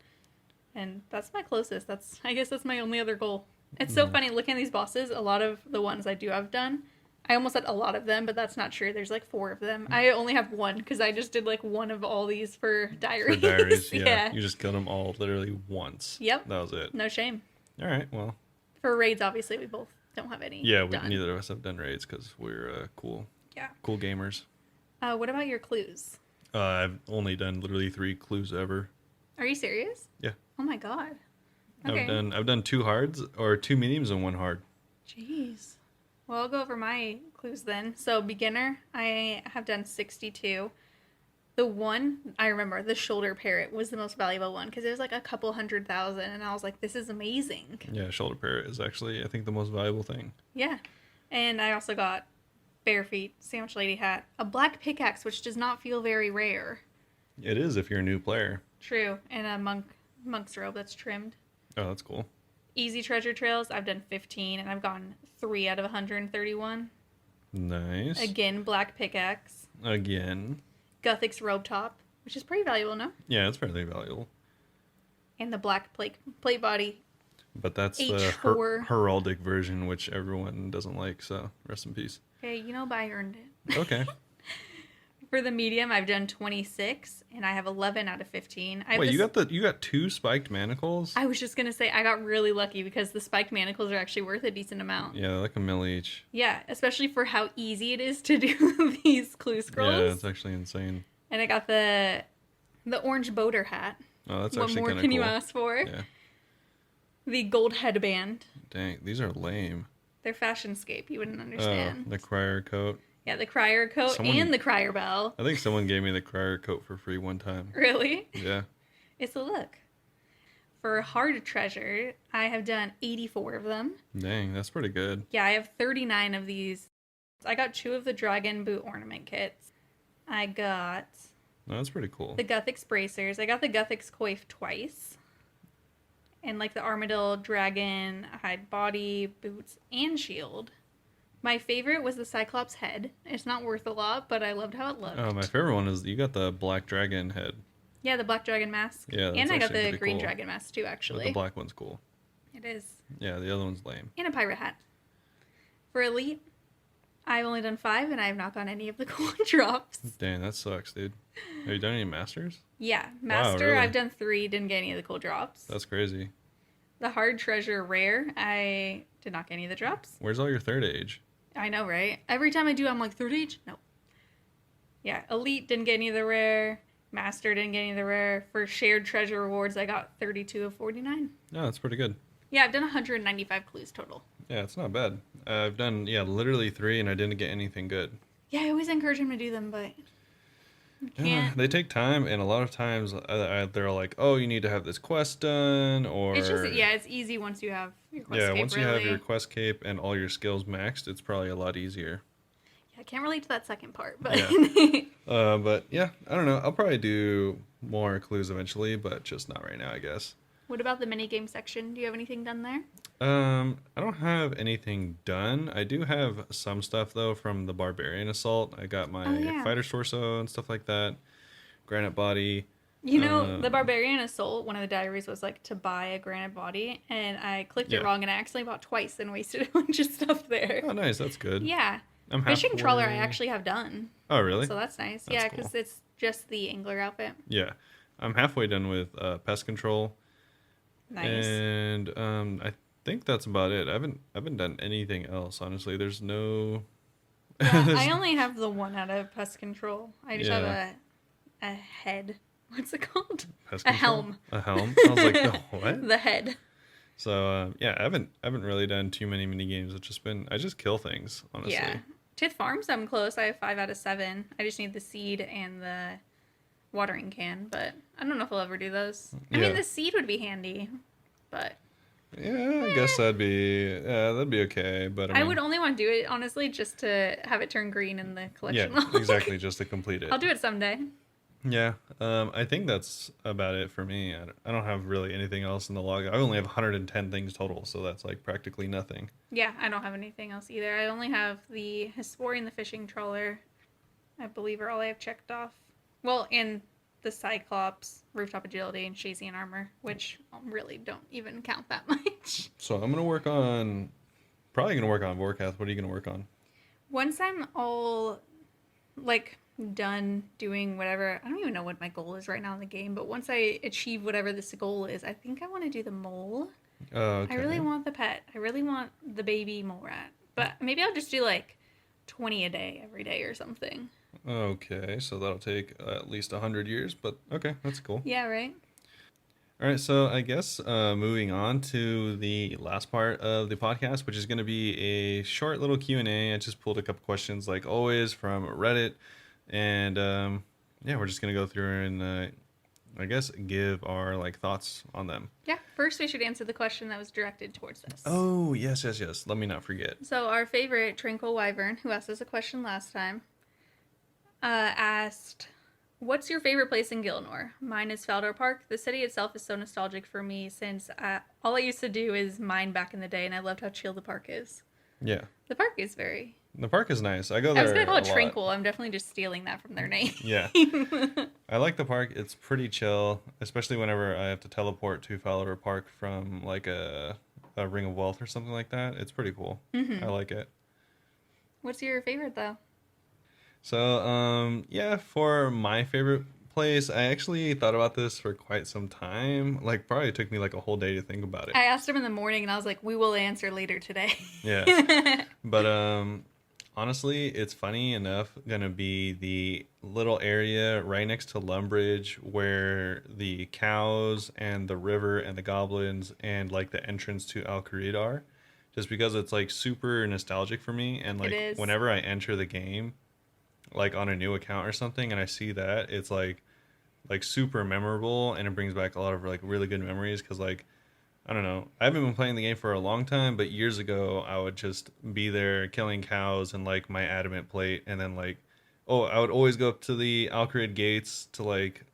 And that's my closest. I guess that's my only other goal. It's so Yeah. funny looking at these bosses. A lot of the ones I do have done, I almost said a lot of them, but that's not true. There's like 4 of them. I only have one because I just did like one of all these for For diaries. diaries, yeah. Yeah. You just killed them all literally once. Yep. That was it. No shame. All right, well. For raids, obviously, we both don't have any. Yeah, done. neither of us have done raids because we're cool Yeah. gamers. What about your clues? I've only done literally 3 clues ever. Are you serious? Yeah. Oh my god. Okay. I've done 2 hards or 2 mediums and 1 hard. Jeez. Well, I'll go over my clues then. So, beginner, I have done 62. The one, I remember, the shoulder parrot was the most valuable one because it was like a couple 100,000, and I was like, this is amazing. Yeah, shoulder parrot is actually I think the most valuable thing. Yeah. And I also got bare feet, sandwich lady hat, a black pickaxe, which does not feel very rare. It is if you're a new player. True. And a monk's robe that's trimmed. Oh, that's cool. Easy treasure trails, I've done 15, and I've gotten 3 out of 131. Nice. Again, black pickaxe. Again. Guthix robe top, which is pretty valuable, no? Yeah, it's fairly valuable. And the black plate body. But that's the H4. heraldic version, which everyone doesn't like, so rest in peace. Okay, but I earned it. Okay. For the medium, I've done 26, and I have 11 out of 15. I have Wait, this- you got 2 spiked manacles? I was just gonna say I got really lucky because the spiked manacles are actually worth a decent amount. Yeah, they're like a mill each. Yeah, especially for how easy it is to do these clue scrolls. Yeah, it's actually insane. And I got the orange boater hat. Oh, that's What actually more kind of can cool. you ask for? Yeah. The gold headband. Dang, these are lame. They're fashionscape. You wouldn't Oh, understand. the crier coat. Yeah, the crier coat Someone- and the crier bell. I think someone gave me the crier coat for free one time. Really? Yeah. It's a look. For hard treasure, I have done 84 of them. Dang, that's pretty good. Yeah, I have 39 of these. I got 2 of the dragon boot ornament kits. I got No, that's pretty cool. the Guthix bracers. I got the Guthix coif twice. And like the armadillo dragon hide body, boots, and shield. My favorite was the Cyclops head. It's not worth a lot, but I loved how it looked. Oh, my favorite one is you got the black dragon head. Yeah, the black dragon mask. Yeah, that's and I got actually the pretty green cool. dragon mask too, But actually. the black one's cool. It is. Yeah, the other one's lame. And a pirate hat. For elite, I've only done 5, and I have not gotten any of the cool drops. Dang, that sucks, dude. Have you done any masters? Yeah, Wow, master. really? I've done 3. Didn't get any of the cool drops. That's crazy. The hard treasure rare. I did not get any of the drops. Where's all your third age? I know, right? Every time I do, I'm like, third age? No. Yeah, elite didn't get any of the rare. Master didn't get any of the rare. For shared treasure rewards, I got 32 of 49. No, that's pretty good. Yeah, I've done 195 clues total. Yeah, it's not bad. I've done, literally 3, and I didn't get anything good. Yeah, I always encourage him to do them, but you Yeah, can't. they take time, and a lot of times they're like, "Oh, you need to have this quest done," or It's just, yeah, it's easy once you have your quest yeah, cape, once you really. have your quest cape and all your skills maxed, it's probably a lot easier. Yeah, I can't relate to that second part, but Yeah. But yeah, I don't know. I'll probably do more clues eventually, but just not right now, I guess. What about the minigame section? Do you have anything done there? I don't have anything done. I do have some stuff though from the Barbarian Assault. I got my Oh, yeah. fighter's torso and stuff like that. Granite body. You know, the Um, Barbarian Assault, one of the diaries was like to buy a granite body, and I clicked Yeah. it wrong and I accidentally bought twice and wasted a bunch of stuff there. Oh, nice. That's good. Yeah. I'm Fishing trawler I halfway- actually have done. Oh, really? So that's nice. That's Yeah, cool. because it's just the angler outfit. Yeah. I'm halfway done with pest control. Nice. And I think that's about it. I haven't done anything else, honestly. There's no Yeah, there's- I only have the one out of pest control. I just have Yeah. a head. What's it called? pest A control? helm. A helm? I was like, the what? The head. So yeah, I haven't really done too many mini games. It's just been I just kill things, honestly. Yeah. Tith Farms, I'm close. I have 5 out of 7. I just need the seed and the watering can, but I don't know if I'll ever do those. I Yeah. mean, the seed would be handy, but Yeah, I guess that'd be okay. But I mean, would only want to do it, honestly, just to have it turn green in the collection yeah, log. exactly, just to complete it. I'll do it someday. Yeah, I think that's about it for me. I don't have really anything else in the log. I only have 110 things total, so that's like practically nothing. Yeah, I don't have anything else either. I only have the Hespori and the fishing trawler, I believe, are all I have checked off. Well, and the Cyclops, rooftop agility, and Shazian armor, which really don't even count that much. So I'm probably gonna work on Vorkath. What are you gonna work on? Once I'm all, like, done doing whatever, I don't even know what my goal is right now in the game, but once I achieve whatever this goal is, I think I want to do the mole. Oh, okay. I really want the pet. I really want the baby mole rat. But maybe I'll just do like 20 a day every day or something. Okay, so that'll take at least 100 years, but okay, that's cool. Yeah, right? All right, so I guess moving on to the last part of the podcast, which is going to be a short little Q&A. I just pulled a couple questions, like always, from Reddit, and yeah, we're just going to go through and I guess give our like thoughts on them. Yeah. First, we should answer the question that was directed towards us. Oh, yes. Let me not forget. So our favorite Tranquil Wyvern, who asked us a question last time, asked, "What's your favorite place in Gilnor?" Mine is Faldor Park. The city itself is so nostalgic for me since all I used to do is mine back in the day, and I loved how chill the park is. Yeah, The park is very... the park is nice. I go there I was going to call a it lot. Tranquil. I'm definitely just stealing that from their name. Yeah. I like the park. It's pretty chill, especially whenever I have to teleport to Fowler Park from like a Ring of Wealth or something like that. It's pretty cool. Mhm. I like it. What's your favorite, though? So, yeah, for my favorite place, I actually thought about this for quite some time. Like, probably took me like a whole day to think about it. I asked him in the morning, and I was like, "We will answer later today." Yeah. But honestly, it's funny enough gonna be the little area right next to Lumbridge where the cows and the river and the goblins and like the entrance to Al Kharid are, just because it's like super nostalgic for me. And like is. whenever I enter the game, like on a new account or something, and I see that, it's like super memorable, and it brings back a lot of like really good memories. Because like, I don't know, I haven't been playing the game for a long time, but years ago I would just be there killing cows and like my adamant plate, and then like, oh, I would always go up to the Al Kharid gates to like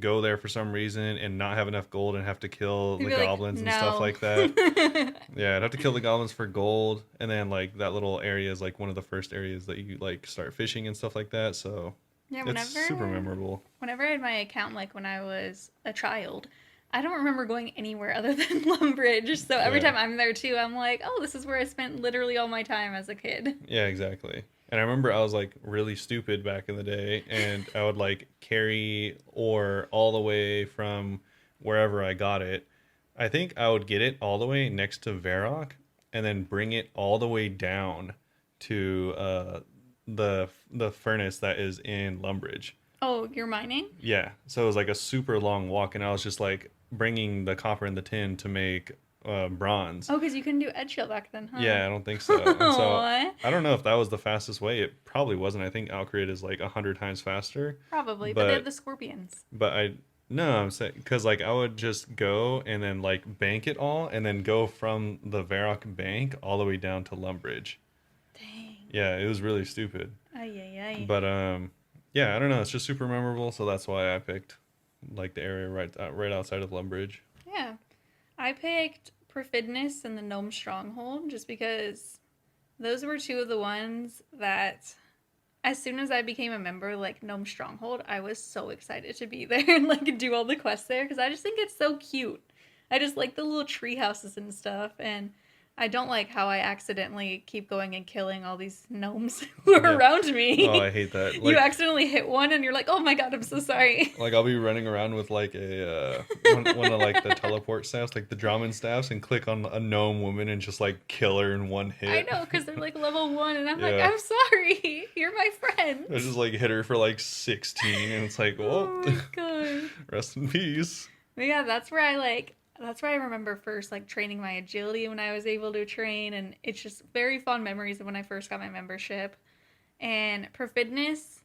go there for some reason and not have enough gold and have to kill You'd the be like, goblins and stuff "No." like that. Yeah, I'd have to kill the goblins for gold, and then like that little area is like one of the first areas that you like start fishing and stuff like that. So Yeah, it's super memorable. whenever I had my account, like when I was a child, I don't remember going anywhere other than Lumbridge. So every Yeah. time I'm there too, I'm like, "Oh, this is where I spent literally all my time as a kid." Yeah, exactly. And I remember I was like really stupid back in the day, and I would like carry ore all the way from wherever I got it. I think I would get it all the way next to Varrock, and then bring it all the way down to the furnace that is in Lumbridge. Oh, you're mining? Yeah, so it was like a super long walk, and I was just like bringing the copper and the tin to make bronze. Oh, because you couldn't do eggshell back then, huh? Yeah, I don't think so. And so What? I don't know if that was the fastest way. It probably wasn't. I think Outcreate is like 100 times faster. Probably, but they have But the scorpions. I no, I'm saying because like I would just go and then like bank it all, and then go from the Varrock bank all the way down to Lumbridge. Dang. Yeah, it was really stupid. Ay, ay, ay. But yeah, I don't know. It's just super memorable, so that's why I picked like the area right outside of Lumbridge. Yeah. I picked Perfidness and the Gnome Stronghold just because those were two of the ones that, as soon as I became a member, like Gnome Stronghold, I was so excited to be there and like do all the quests there because I just think it's so cute. I just like the little tree houses and stuff, and I don't like how I accidentally keep going and killing all these gnomes who are Yeah. around me. Oh, I hate that. You Like accidentally hit one and you're like, oh my god, I'm so sorry. like I'll be running around with like a one of like the teleport staffs, like the Drummond staffs, and click on a gnome woman and just like kill her in one I hit. know, because they're like level 1, and I'm like, Yeah. I'm sorry, you're my friend. I just like hit her for like 16, and it's like, well, Oh my god. rest in peace. But yeah, that's where I remember first like training my agility when I was able to train, and it's just very fond memories of when I first got my membership. And Perfidness,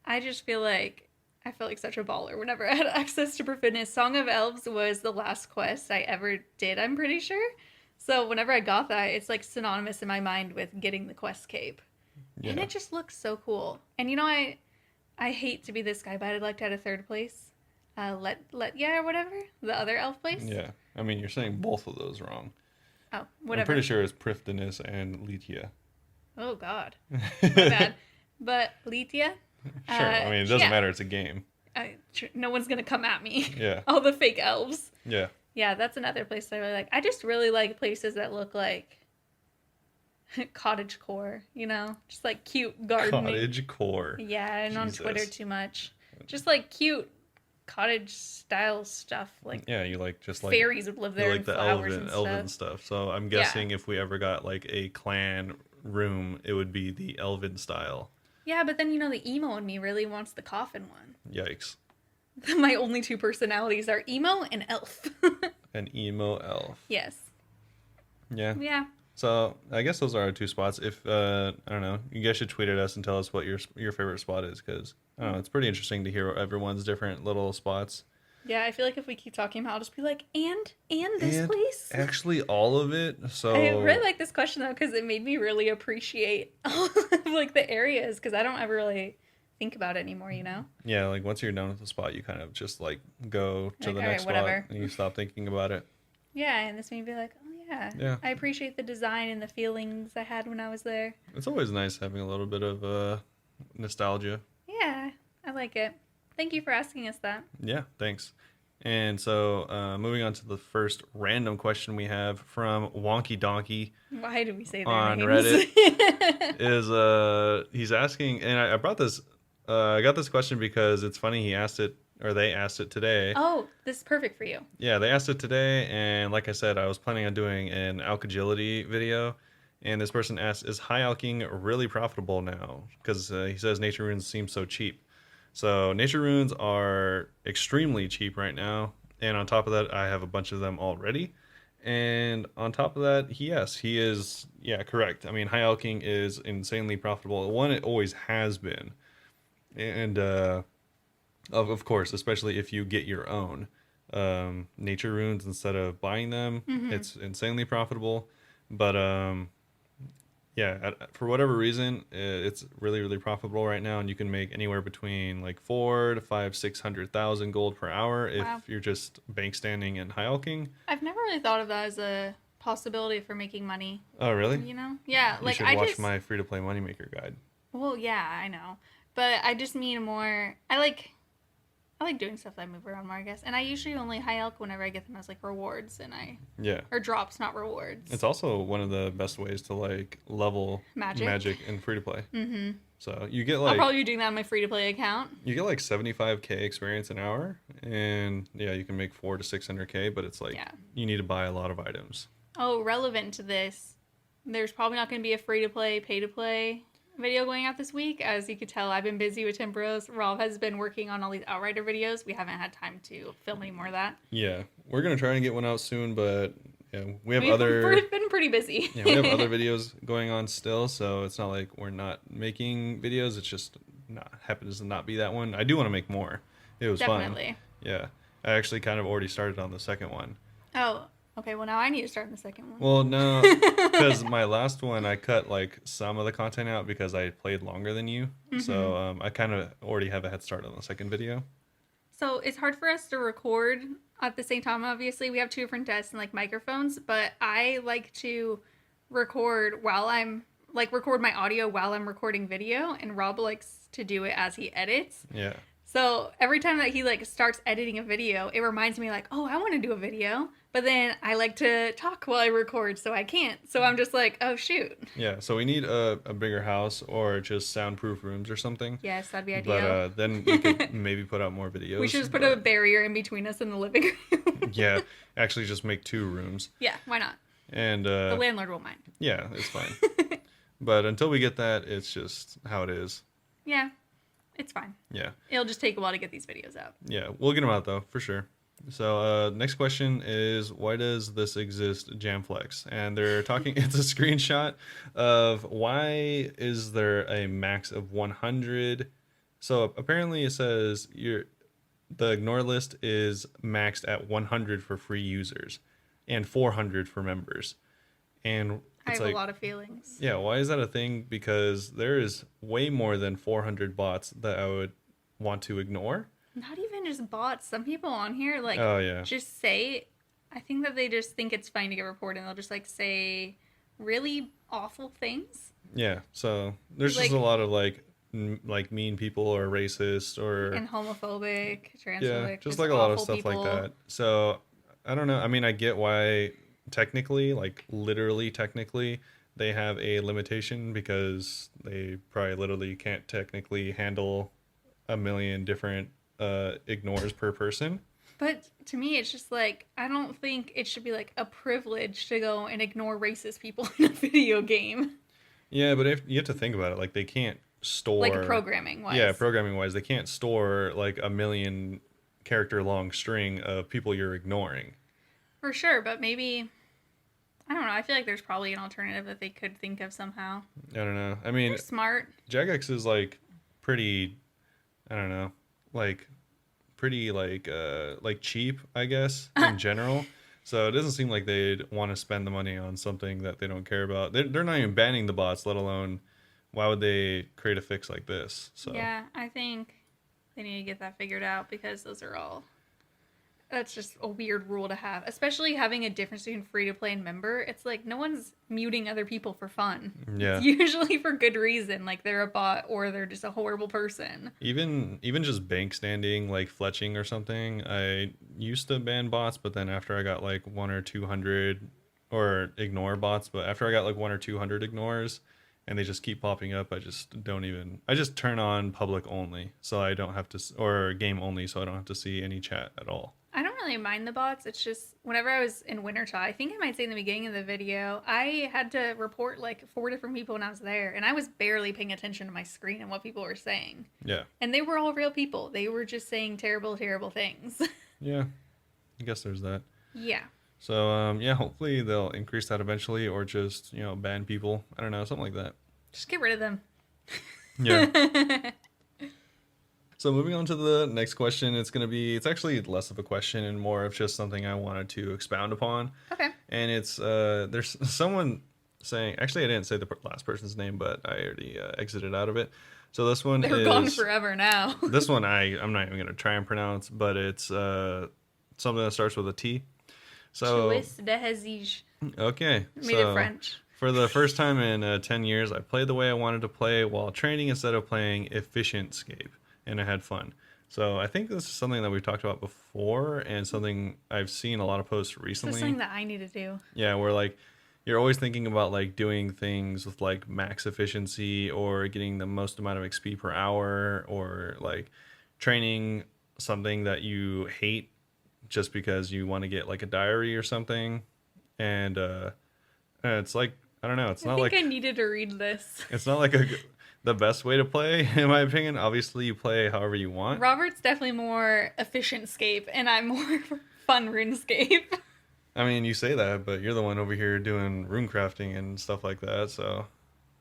I just feel like I felt like such a baller whenever I had access to Perfidness. Song of Elves was the last quest I ever did, I'm pretty sure. So whenever I got that, it's like synonymous in my mind with getting the quest cape. And Yeah. it just looks so cool. And you know, I hate to be this guy, but I'd like to have a third place. Letya or whatever, the other elf place. Yeah. I mean, you're saying both of those wrong. Oh, I'm whatever. pretty sure it's Prifdinus and Lytia. Oh God, my bad. But Letya, Sure. I mean, it doesn't yeah. matter. It's a game. No one's gonna come at me. Yeah. All the fake elves. Yeah. Yeah, that's another place I really like. I just really like places that look like cottage core, you know? Just like cute gardening. Cottage core. Yeah, and on Jesus. Twitter too much. Just like cute cottage style stuff. Like Yeah, you like just like fairies would live you there like and the flowers and elven stuff. stuff. So I'm guessing if we ever got like a clan room, it would be the elven style. Yeah, but then you know the emo in me really wants the coffin one. Yikes. My only two personalities are emo and elf. An emo elf. Yes. Yeah. Yeah. So I guess those are our two spots. If I don't know, you guys should tweet at us and tell us what your favorite spot is, because I don't know, it's pretty interesting to hear everyone's different little spots. Yeah, I feel like if we keep talking about it, I'll just be like, and this place? Actually, all of it. So I really like this question though because it made me really appreciate all of like the areas because I don't ever really think about it anymore, you know? yeah, like once you're done with the spot, you kind of just like go to Like, the all next right, whatever. spot and you stop thinking about it. Yeah, and this made me be like, oh yeah. Yeah. I appreciate the design and the feelings I had when I was there. It's always nice having a little bit of nostalgia. Yeah, I like it. Thank you for asking us that. Yeah, thanks. And so, moving on to the first random question we have from Wonky Donkey Why do we say their on names? Reddit is he's asking, and I brought this, I got this question because it's funny he asked it, or they asked it today. Oh, this is perfect for you. Yeah, they asked it today, and like I said, I was planning on doing an alk agility video, and this person asked, "Is high alking really profitable now?" Because he says nature runes seem so cheap. So nature runes are extremely cheap right now, and on top of that, I have a bunch of them already. And on top of that, he is, yeah, correct. I mean, high alking is insanely profitable. One, it always has been, and of course, especially if you get your own nature runes instead of buying them, it's insanely profitable. But yeah, for whatever reason, it's really, really profitable right now, and you can make anywhere between like 4 to 5, 600,000 gold per hour if Wow. you're just bank standing and high alking. I've never really thought of that as a possibility for making money, Oh, really? you know? Yeah, You like should I watch just my free to play moneymaker guide. Well, yeah, I know. But I just mean more I like I like doing stuff that I move around more, I guess. And I usually only high elk whenever I get them as like rewards, Yeah. or drops, not rewards. It's also one of the best ways to like level Magic. magic in free to play. Mm-hmm. So you get I'll like probably be doing that on my free to play account. you get like 75k experience an hour, and yeah, you can make 4 to 600k, but it's like Yeah. you need to buy a lot of items. Oh, relevant to this, there's probably not going to be a free to play, pay to play video going out this week. As you could tell, I've been busy with Timbros. Rob has been working on all these Outrider videos. We haven't had time to film any more of that. Yeah, we're gonna try and get one out soon, but yeah, we've been pretty busy. yeah, we have other videos going on still, so it's not like we're not making videos. It's just not happens to not be that one. I do want to make more. It was Definitely. fun. Yeah, I actually kind of already started on the second one. Oh, okay. Well, now I need to start in the second one. Well, no, because my last one I cut like some of the content out because I played longer than you, so I kind of already have a head start on the second video. So it's hard for us to record at the same time. Obviously, we have two different desks and like microphones, but I like to record record my audio while I'm recording video, and Rob likes to do it as he edits. Yeah. So every time that he like starts editing a video, it reminds me like, oh, I want to do a video, but then I like to talk while I record, so I can't. So I'm just like, oh shoot. Yeah. So we need a bigger house or just soundproof rooms or something. Yes, that'd be ideal. But then we could maybe put out more videos. We should just put a barrier in between us and the living room. Yeah, actually just make 2 rooms. Yeah, why not? And The landlord won't mind. yeah, it's fine. But until we get that, it's just how it is. Yeah, it's fine. Yeah. It'll just take a while to get these videos out. Yeah, we'll get them out though, for sure. So next question is, why does this exist, Jamflex? And they're talking, it's a screenshot of why is there a max of 100. So apparently it says the ignore list is maxed at 100 for free users and 400 for members. And I it's have like, a lot of feelings. yeah, why is that a thing? Because there is way more than 400 bots that I would want to ignore. Not even just bots. Some people on here like Oh yeah. just say, I think that they just think it's funny to get reported, and they'll just like say really awful things. Yeah, so there's Like- just a lot of like mean people or racist or And homophobic, transphobic. yeah, just like a lot of stuff people. like that. So I don't know. I mean, I get why technically, like literally technically, they have a limitation because they probably literally can't technically handle a million different ignores per person. But to me, it's just like, I don't think it should be like a privilege to go and ignore racist people in a video game. Yeah, but if you have to think about it, like they can't store Like programming wise. Yeah, programming wise, they can't store like a million character long string of people you're ignoring. For sure, but maybe, I don't know. I feel like there's probably an alternative that they could think of somehow. I don't know. I mean, They're smart. Jagex is like pretty, I don't know, like pretty like cheap, I guess, in general. So it doesn't seem like they'd want to spend the money on something that they don't care about. They're not even banning the bots, let alone why would they create a fix like this? So Yeah, I think they need to get that figured out because that's just a weird rule to have, especially having a difference between free to play and member. It's like no one's muting other people for fun. Yeah. It's usually for good reason, like they're a bot or they're just a horrible person. Even just bank standing, like fletching or something. I used to ban bots, but then after I got like 1 or 200 or ignore bots, but after I got like 1 or 200 ignores and they just keep popping up, I just turn on public only so I don't have to, or game only so I don't have to see any chat at all. I don't really mind the bots. It's just whenever I was in Wintertide, I think I might say in the beginning of the video, I had to report like 4 different people when I was there, and I was barely paying attention to my screen and what people were saying. Yeah. And they were all real people. They were just saying terrible, terrible things. Yeah. I guess there's that. Yeah. So, yeah, hopefully they'll increase that eventually or just, ban people. I don't know, something like that. Just get rid of them. Yeah. So moving on to the next question, it's actually less of a question and more of just something I wanted to expound upon. Okay. And it's, there's someone saying, actually I didn't say the last person's name, but I already exited out of it. So this one They're is gone forever now. This one I'm not even going to try and pronounce, but it's something that starts with a T. So Louis de Hezige. okay. Made it French. For the first time in 10 years, I played the way I wanted to play while training instead of playing efficient scape, and I had fun. So I think this is something that we've talked about before and something I've seen a lot of posts This is recently. something that I need to do. Yeah, where like you're always thinking about like doing things with like max efficiency or getting the most amount of XP per hour or like training something that you hate just because you want to get like a diary or something. And it's like I don't know, I think I needed to read this. it's not like the best way to play in my opinion. Obviously, you play however you want. Robert's definitely more efficient scape, and I'm more fun RuneScape. I mean, you say that, but you're the one over here doing rune crafting and stuff like that, so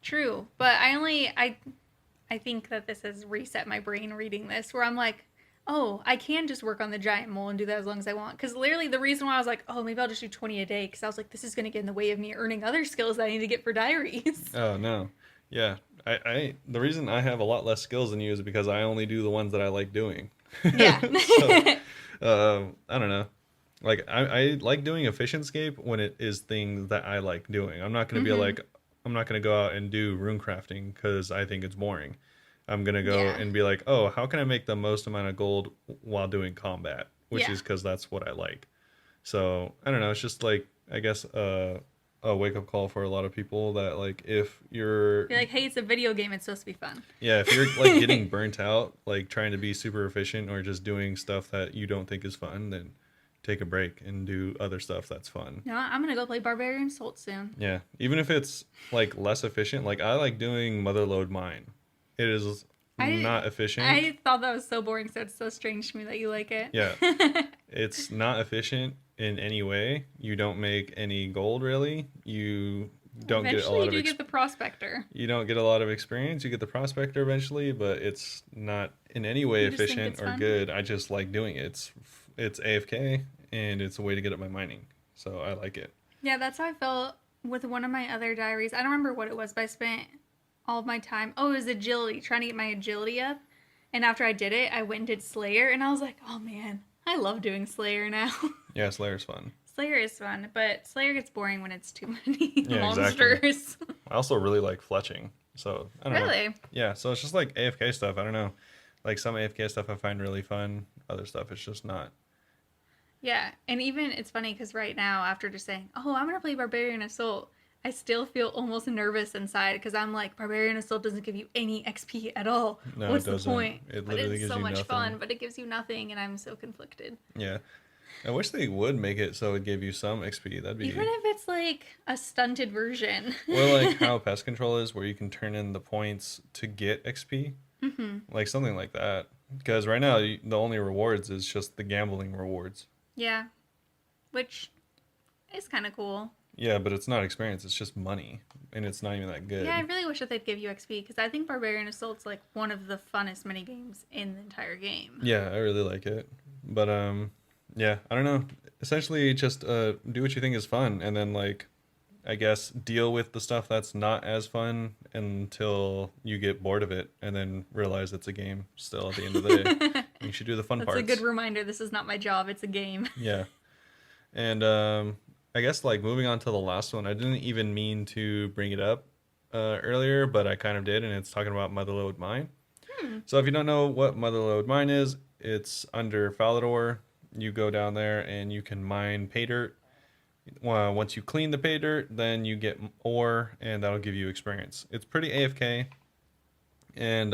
True, but I think that this has reset my brain reading this, where I'm like, oh, I can just work on the giant mole and do that as long as I want. Because literally, the reason why I was like, oh, maybe I'll just do 20 a day, because I was like, this is going to get in the way of me earning other skills that I need to get for diaries. oh no. Yeah. I the reason I have a lot less skills than you is because I only do the ones that I like doing. Yeah. So I don't know. Like I like doing efficientscape when it is things that I like doing. I'm not gonna be Mhm. like I'm not gonna go out and do rune crafting because I think it's boring. I'm gonna go Yeah. and be like, oh, how can I make the most amount of gold while doing combat? Which Yeah. is because that's what I like. So I don't know. It's just like I guess a wake up call for a lot of people that like if you're Be like, hey, it's a video game. It's supposed to be fun. yeah if you're like getting burnt out like trying to be super efficient or just doing stuff that you don't think is fun, then take a break and do other stuff that's fun. No, I'm going to go play Barbarian Assault soon. Yeah, even if it's like less efficient. Like I like doing motherload mine. It is I not efficient. I thought that was so boring, so it's so strange to me that you like it. Yeah. It's not efficient in any way. You don't make any gold really. You don't get a Eventually, lot you of do get the Prospector. you don't get a lot of experience. You get the prospector eventually, but it's not in any way You just think efficient it's or fun? good. I just like doing it. It's AFK and it's a way to get up my mining. So I like it. Yeah, that's how I felt with one of my other diaries. I don't remember what it was, but I spent all of my time. Oh, it was agility, trying to get my agility up. And after I did it, I went and did Slayer, and I was like, oh man, I love doing Slayer now. Yeah, Slayer's fun. Slayer is fun, but Slayer gets boring when it's too many Yeah, monsters. exactly. I also really like fletching. So I don't know. Really? Yeah, so it's just like AFK stuff. I don't know. Like some AFK stuff I find really fun. Other stuff it's just not. Yeah, and even it's funny because right now, after just saying, "Oh, I'm gonna play Barbarian Assault," I still feel almost nervous inside because I'm like, Barbarian Assault doesn't give you any XP at all. No, What's it doesn't. the point? It But literally it's gives so you much nothing. fun, but it gives you nothing, and I'm so conflicted. Yeah. I wish they would make it so it gave you some XP. That'd be Even if it's like a stunted version. or like how pest control is, where you can turn in the points to get XP, like something like that. Because right now the only rewards is just the gambling rewards. Yeah, which is kind of cool. Yeah, but it's not experience. It's just money, and it's not even that good. Yeah, I really wish that they'd give you XP because I think Barbarian Assault's like one of the funnest mini games in the entire game. Yeah, I really like it, but yeah, I don't know. Essentially, just do what you think is fun, and then like, I guess deal with the stuff that's not as fun until you get bored of it, and then realize it's a game still at the end of the day. You should do the fun That's parts. a good reminder. This is not my job. It's a game. Yeah. And I guess like moving on to the last one, I didn't even mean to bring it up earlier, but I kind of did, and it's talking about Motherlode Mine. So if you don't know what Motherlode Mine is, it's under Falador. You go down there and you can mine pay dirt. Once you clean the pay dirt, then you get ore, and that'll give you experience. It's pretty AFK, and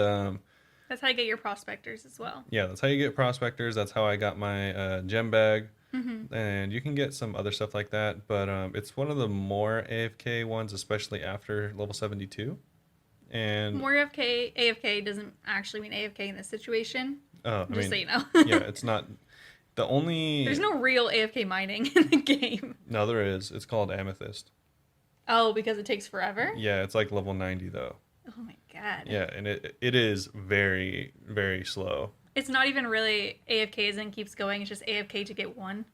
That's how you get your prospectors as well. yeah, that's how you get prospectors. That's how I got my gem bag. And you can get some other stuff like that, but it's one of the more AFK ones, especially after level 72. And More AFK doesn't actually mean AFK in this situation. I Just so mean, you know. yeah, it's not the only. There's no real AFK mining in the game. No, there is. It's called Amethyst. Oh, because it takes forever? Yeah, it's like level 90 though. Oh my god. Yeah, and it is very very slow. It's not even really AFK as in keeps going. It's just AFK to get one.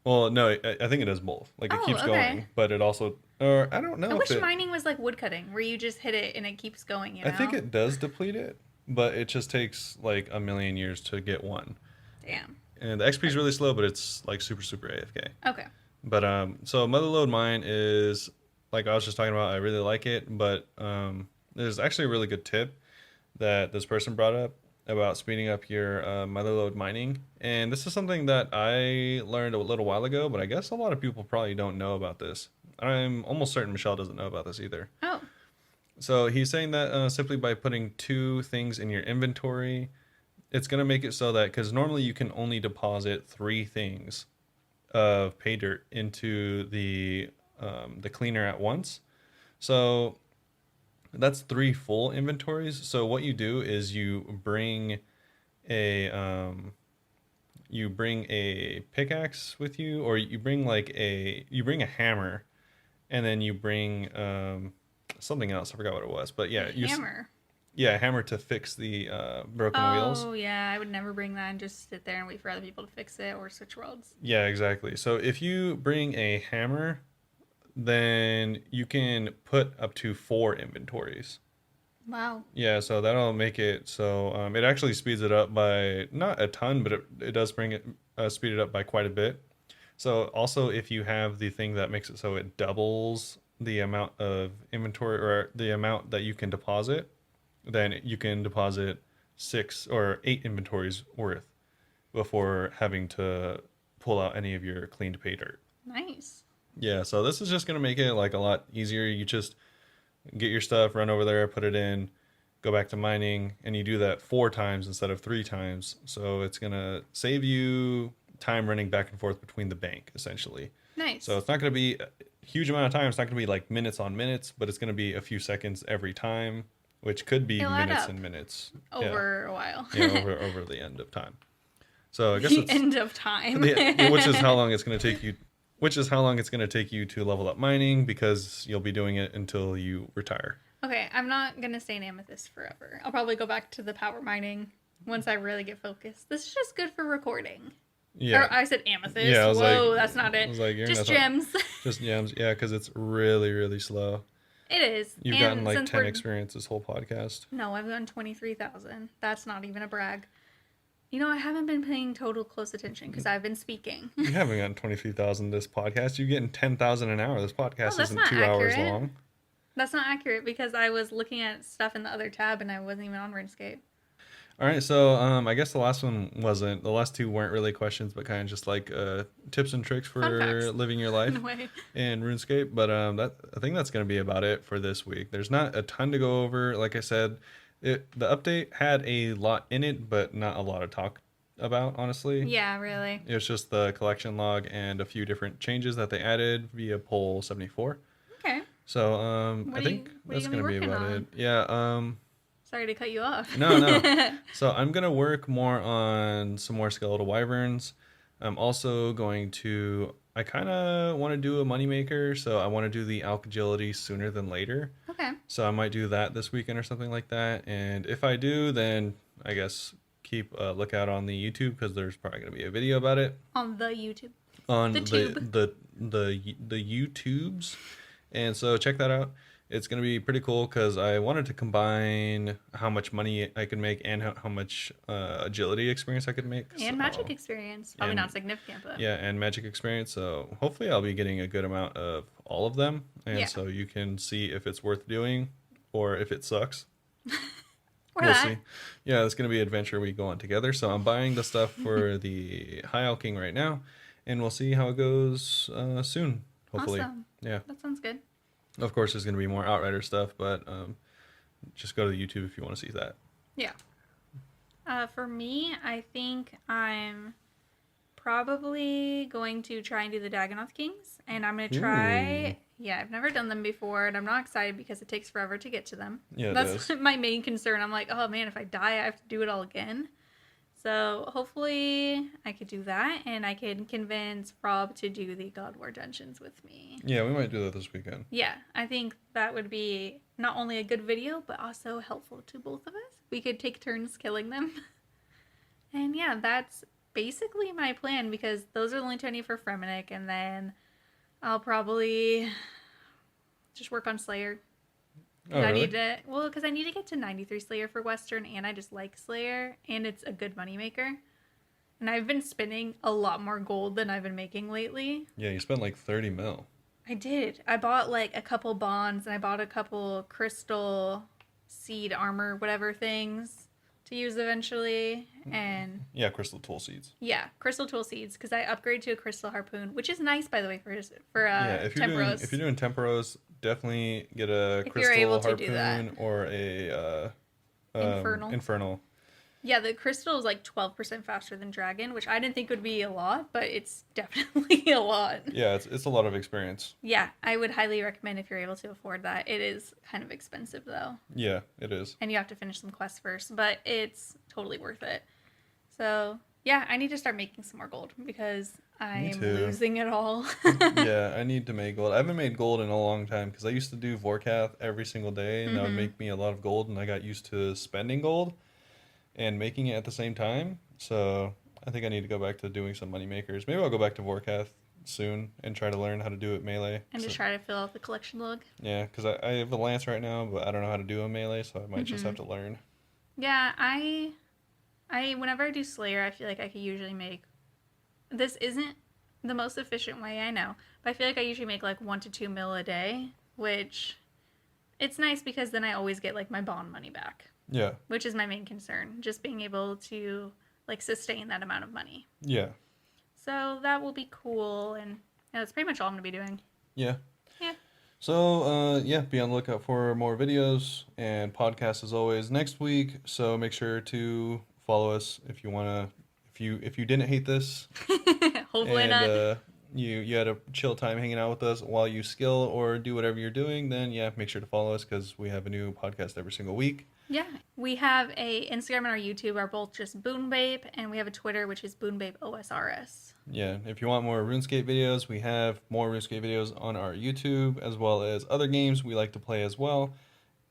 Well, no, I think it does both. Like it Oh, keeps okay. going, but it also, or I don't know. I if wish it, mining was like woodcutting, where you just hit it and it keeps going, you know? I think it does deplete it, but it just takes like a million years to get one. Damn. And the XP is really slow, but it's like super super AFK. Okay. But so Motherlode Mine is like I was just talking about. I really like it, but there's actually a really good tip that this person brought up. about speeding up your motherlode mining. And this is something that I learned a little while ago, but I guess a lot of people probably don't know about this. I'm almost certain Michelle doesn't know about this either. Oh, So he's saying that simply by putting two things in your inventory, it's going to make it so that, because normally you can only deposit three things of pay dirt into the cleaner at once. So that's three full inventories. So what you do is a you bring a pickaxe with you, or you bring a hammer, and then you bring something else. I forgot what it was, but yeah, a hammer. Yeah, a hammer to fix the broken wheels. Oh, yeah, I would never bring that and just sit there and wait for other people to fix it or switch worlds. Yeah, exactly. So if you bring a hammer, then you can put up to four inventories. Wow. Yeah, so that'll make it so it actually speeds it up by not a ton, but it does bring it speed it up by quite a bit. So also, if you have the thing that makes it so it doubles the amount of inventory or the amount that you can deposit, then you can deposit 6 or 8 inventories worth before having to pull out any of your cleaned pay dirt. Nice. Yeah, so this is just gonna make it like a lot easier. You just get your stuff, run over there, put it in, go back to mining, and you do that 4 times instead of 3 times. So it's gonna save you time running back and forth between the bank, essentially. Nice. So it's not gonna be a huge amount of time. It's not gonna be like minutes on minutes, but it's gonna be a few seconds every time, which could be It'll add minutes up and minutes over a while. Yeah, over the end of time. So I guess The it's end of time. which is how long it's going to take you. Which is how long it's going to take you to level up mining, because you'll be doing it until you retire. Okay, I'm not gonna stay in Amethyst forever. I'll probably go back to the power mining once I really get focused. This is just good for recording. Yeah. Or I said Amethyst. Yeah, I was Whoa, like- that's not I it. was like, Just gems. Just gems. Yeah, because it's really, really slow. It is. You've And gotten like since 10 we're- experience this whole podcast. No, I've gotten 23,000. That's not even a brag. You know, I haven't been paying total close attention because I've been speaking. You haven't gotten 23,000 this podcast. You're getting 10,000 an hour. This podcast Oh, that's isn't not 2 hours accurate. long. That's not accurate because I was looking at stuff in the other tab and I wasn't even on RuneScape. All right, so I guess the last one wasn't. The last two weren't really questions, but kind of just like tips and tricks Fun for facts. living your life No way. in RuneScape. But I think that's going to be about it for this week. There's not a ton to go over. Like I said, the update had a lot in it, but not a lot of talk about, honestly. Yeah, really. It was just the collection log and a few different changes that they added via poll 74. Okay. So What I are think you- what are that's you going gonna to be be working about on? it. Yeah. Sorry to cut you off. No. So I'm gonna work more on some more skeletal wyverns. I'm also going to. I kind of want to do a moneymaker, so I want to do the alk agility sooner than later. Okay. So I might do that this weekend or something like that. And if I do, then I guess keep a lookout on the YouTube, because there's probably gonna be a video about it On the YouTube. on The tube. the YouTubes. And so check that out. It's going to be pretty cool because I wanted to combine how much money I could make and how much agility experience I could make. And magic experience. Probably and- not significant, but Yeah, and magic experience. So hopefully I'll be getting a good amount of all of them. And Yeah. so you can see if it's worth doing or if it sucks. or We'll that. see. Yeah, it's going to be an adventure we go on together. So I'm buying the stuff for the High Elk King right now. And we'll see how it goes soon, hopefully. Awesome. Yeah. That sounds good. Of course, there's going to be more Outrider stuff, but just go to the YouTube if you want to see that. Yeah. For me, I think I'm probably going to try and do the Dagonoth Kings. And I'm going to try... Yeah, I've never done them before, and I'm not excited because it takes forever to get to them. Yeah, it That's does. my main concern. I'm like, oh man, if I die, I have to do it all again. So hopefully I could do that, and I can convince Rob to do the God War dungeons with me. Yeah, we might do that this weekend. Yeah, I think that would be not only a good video, but also helpful to both of us. We could take turns killing them. And yeah, that's basically my plan, because those are the only 20 for Fremenic, and then I'll probably just work on Slayer. Oh, I really? need to, well, because I need to get to 93 Slayer for Western, and I just like Slayer, and it's a good moneymaker. And I've been spending a lot more gold than I've been making lately. Yeah, you spent like 30 mil. I did. I bought like a couple bonds, and I bought a couple crystal seed armor, whatever things, to use eventually, and Yeah, crystal tool seeds. yeah, crystal tool seeds, because I upgrade to a crystal harpoon, which is nice, by the way, for Yeah, temporos. if you're doing temporos, definitely get a If you're able crystal to do that. harpoon or a Infernal. infernal. Yeah, the crystal is like 12% faster than dragon, which I didn't think would be a lot, but it's definitely a lot. Yeah, it's a lot of experience. Yeah, I would highly recommend if you're able to afford that. It is kind of expensive though. Yeah, it is. And you have to finish some quests first, but it's totally worth it. So, yeah, I need to start making some more gold because I'm too. losing it all. Yeah, I need to make gold. I haven't made gold in a long time because I used to do Vorkath every single day, and that would make me a lot of gold, and I got used to spending gold and making it at the same time. So I think I need to go back to doing some money makers. Maybe I'll go back to Vorkath soon and try to learn how to do it melee. And just try to fill out the collection log. Yeah, because I have a lance right now, but I don't know how to do a melee, so I might just have to learn. Yeah, I whenever I do Slayer, I feel like I could usually make. This isn't the most efficient way, I know, but I feel like I usually make like 1 to 2 mil a day, which it's nice because then I always get like my bond money back. Yeah. Which is my main concern, just being able to like sustain that amount of money. Yeah. So that will be cool, and that's pretty much all I'm gonna be doing. Yeah. Yeah. So yeah, be on the lookout for more videos and podcasts as always next week. So make sure to follow us if you wanna. If you didn't hate this, Hopefully and not. you had a chill time hanging out with us while you skill or do whatever you're doing, then yeah, make sure to follow us because we have a new podcast every single week. Yeah, we have a Instagram and our YouTube are both just Bunebape, and we have a Twitter which is Bunebape OSRS. Yeah, if you want more RuneScape videos, we have more RuneScape videos on our YouTube as well as other games we like to play as well.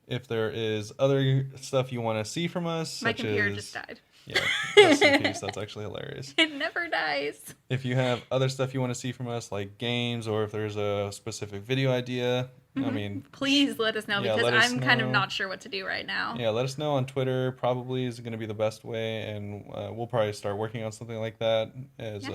If there is other stuff you want to see from us, My such computer as, just died. Yeah, rest in peace. That's actually hilarious. It never dies. If you have other stuff you want to see from us, like games, or if there's a specific video idea, I mean, please let us know yeah, because let us I'm kind of know. not sure what to do right now. Yeah, let us know on Twitter. Probably is going to be the best way, and we'll probably start working on something like that. As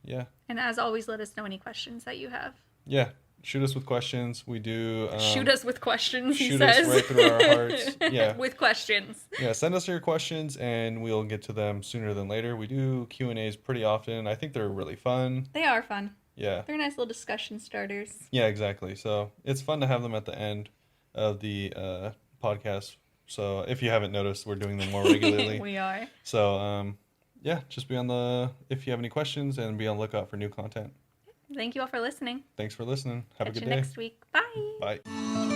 yeah. And as always, let us know any questions that you have. Yeah, shoot us with questions. We do shoot us with questions. He shoot says. us right through our hearts. Yeah, with questions. Yeah, send us your questions, and we'll get to them sooner than later. We do Q&As pretty often. I think they're really fun. They are fun. Yeah. They're nice little discussion starters. Yeah, exactly. So it's fun to have them at the end of the podcast. So if you haven't noticed, we're doing them more regularly. We are. So yeah, just be on the if you have any questions, and be on the lookout for new content. Thank you all for listening. Thanks for listening. Have Catch a good you day. next week. Bye. Bye.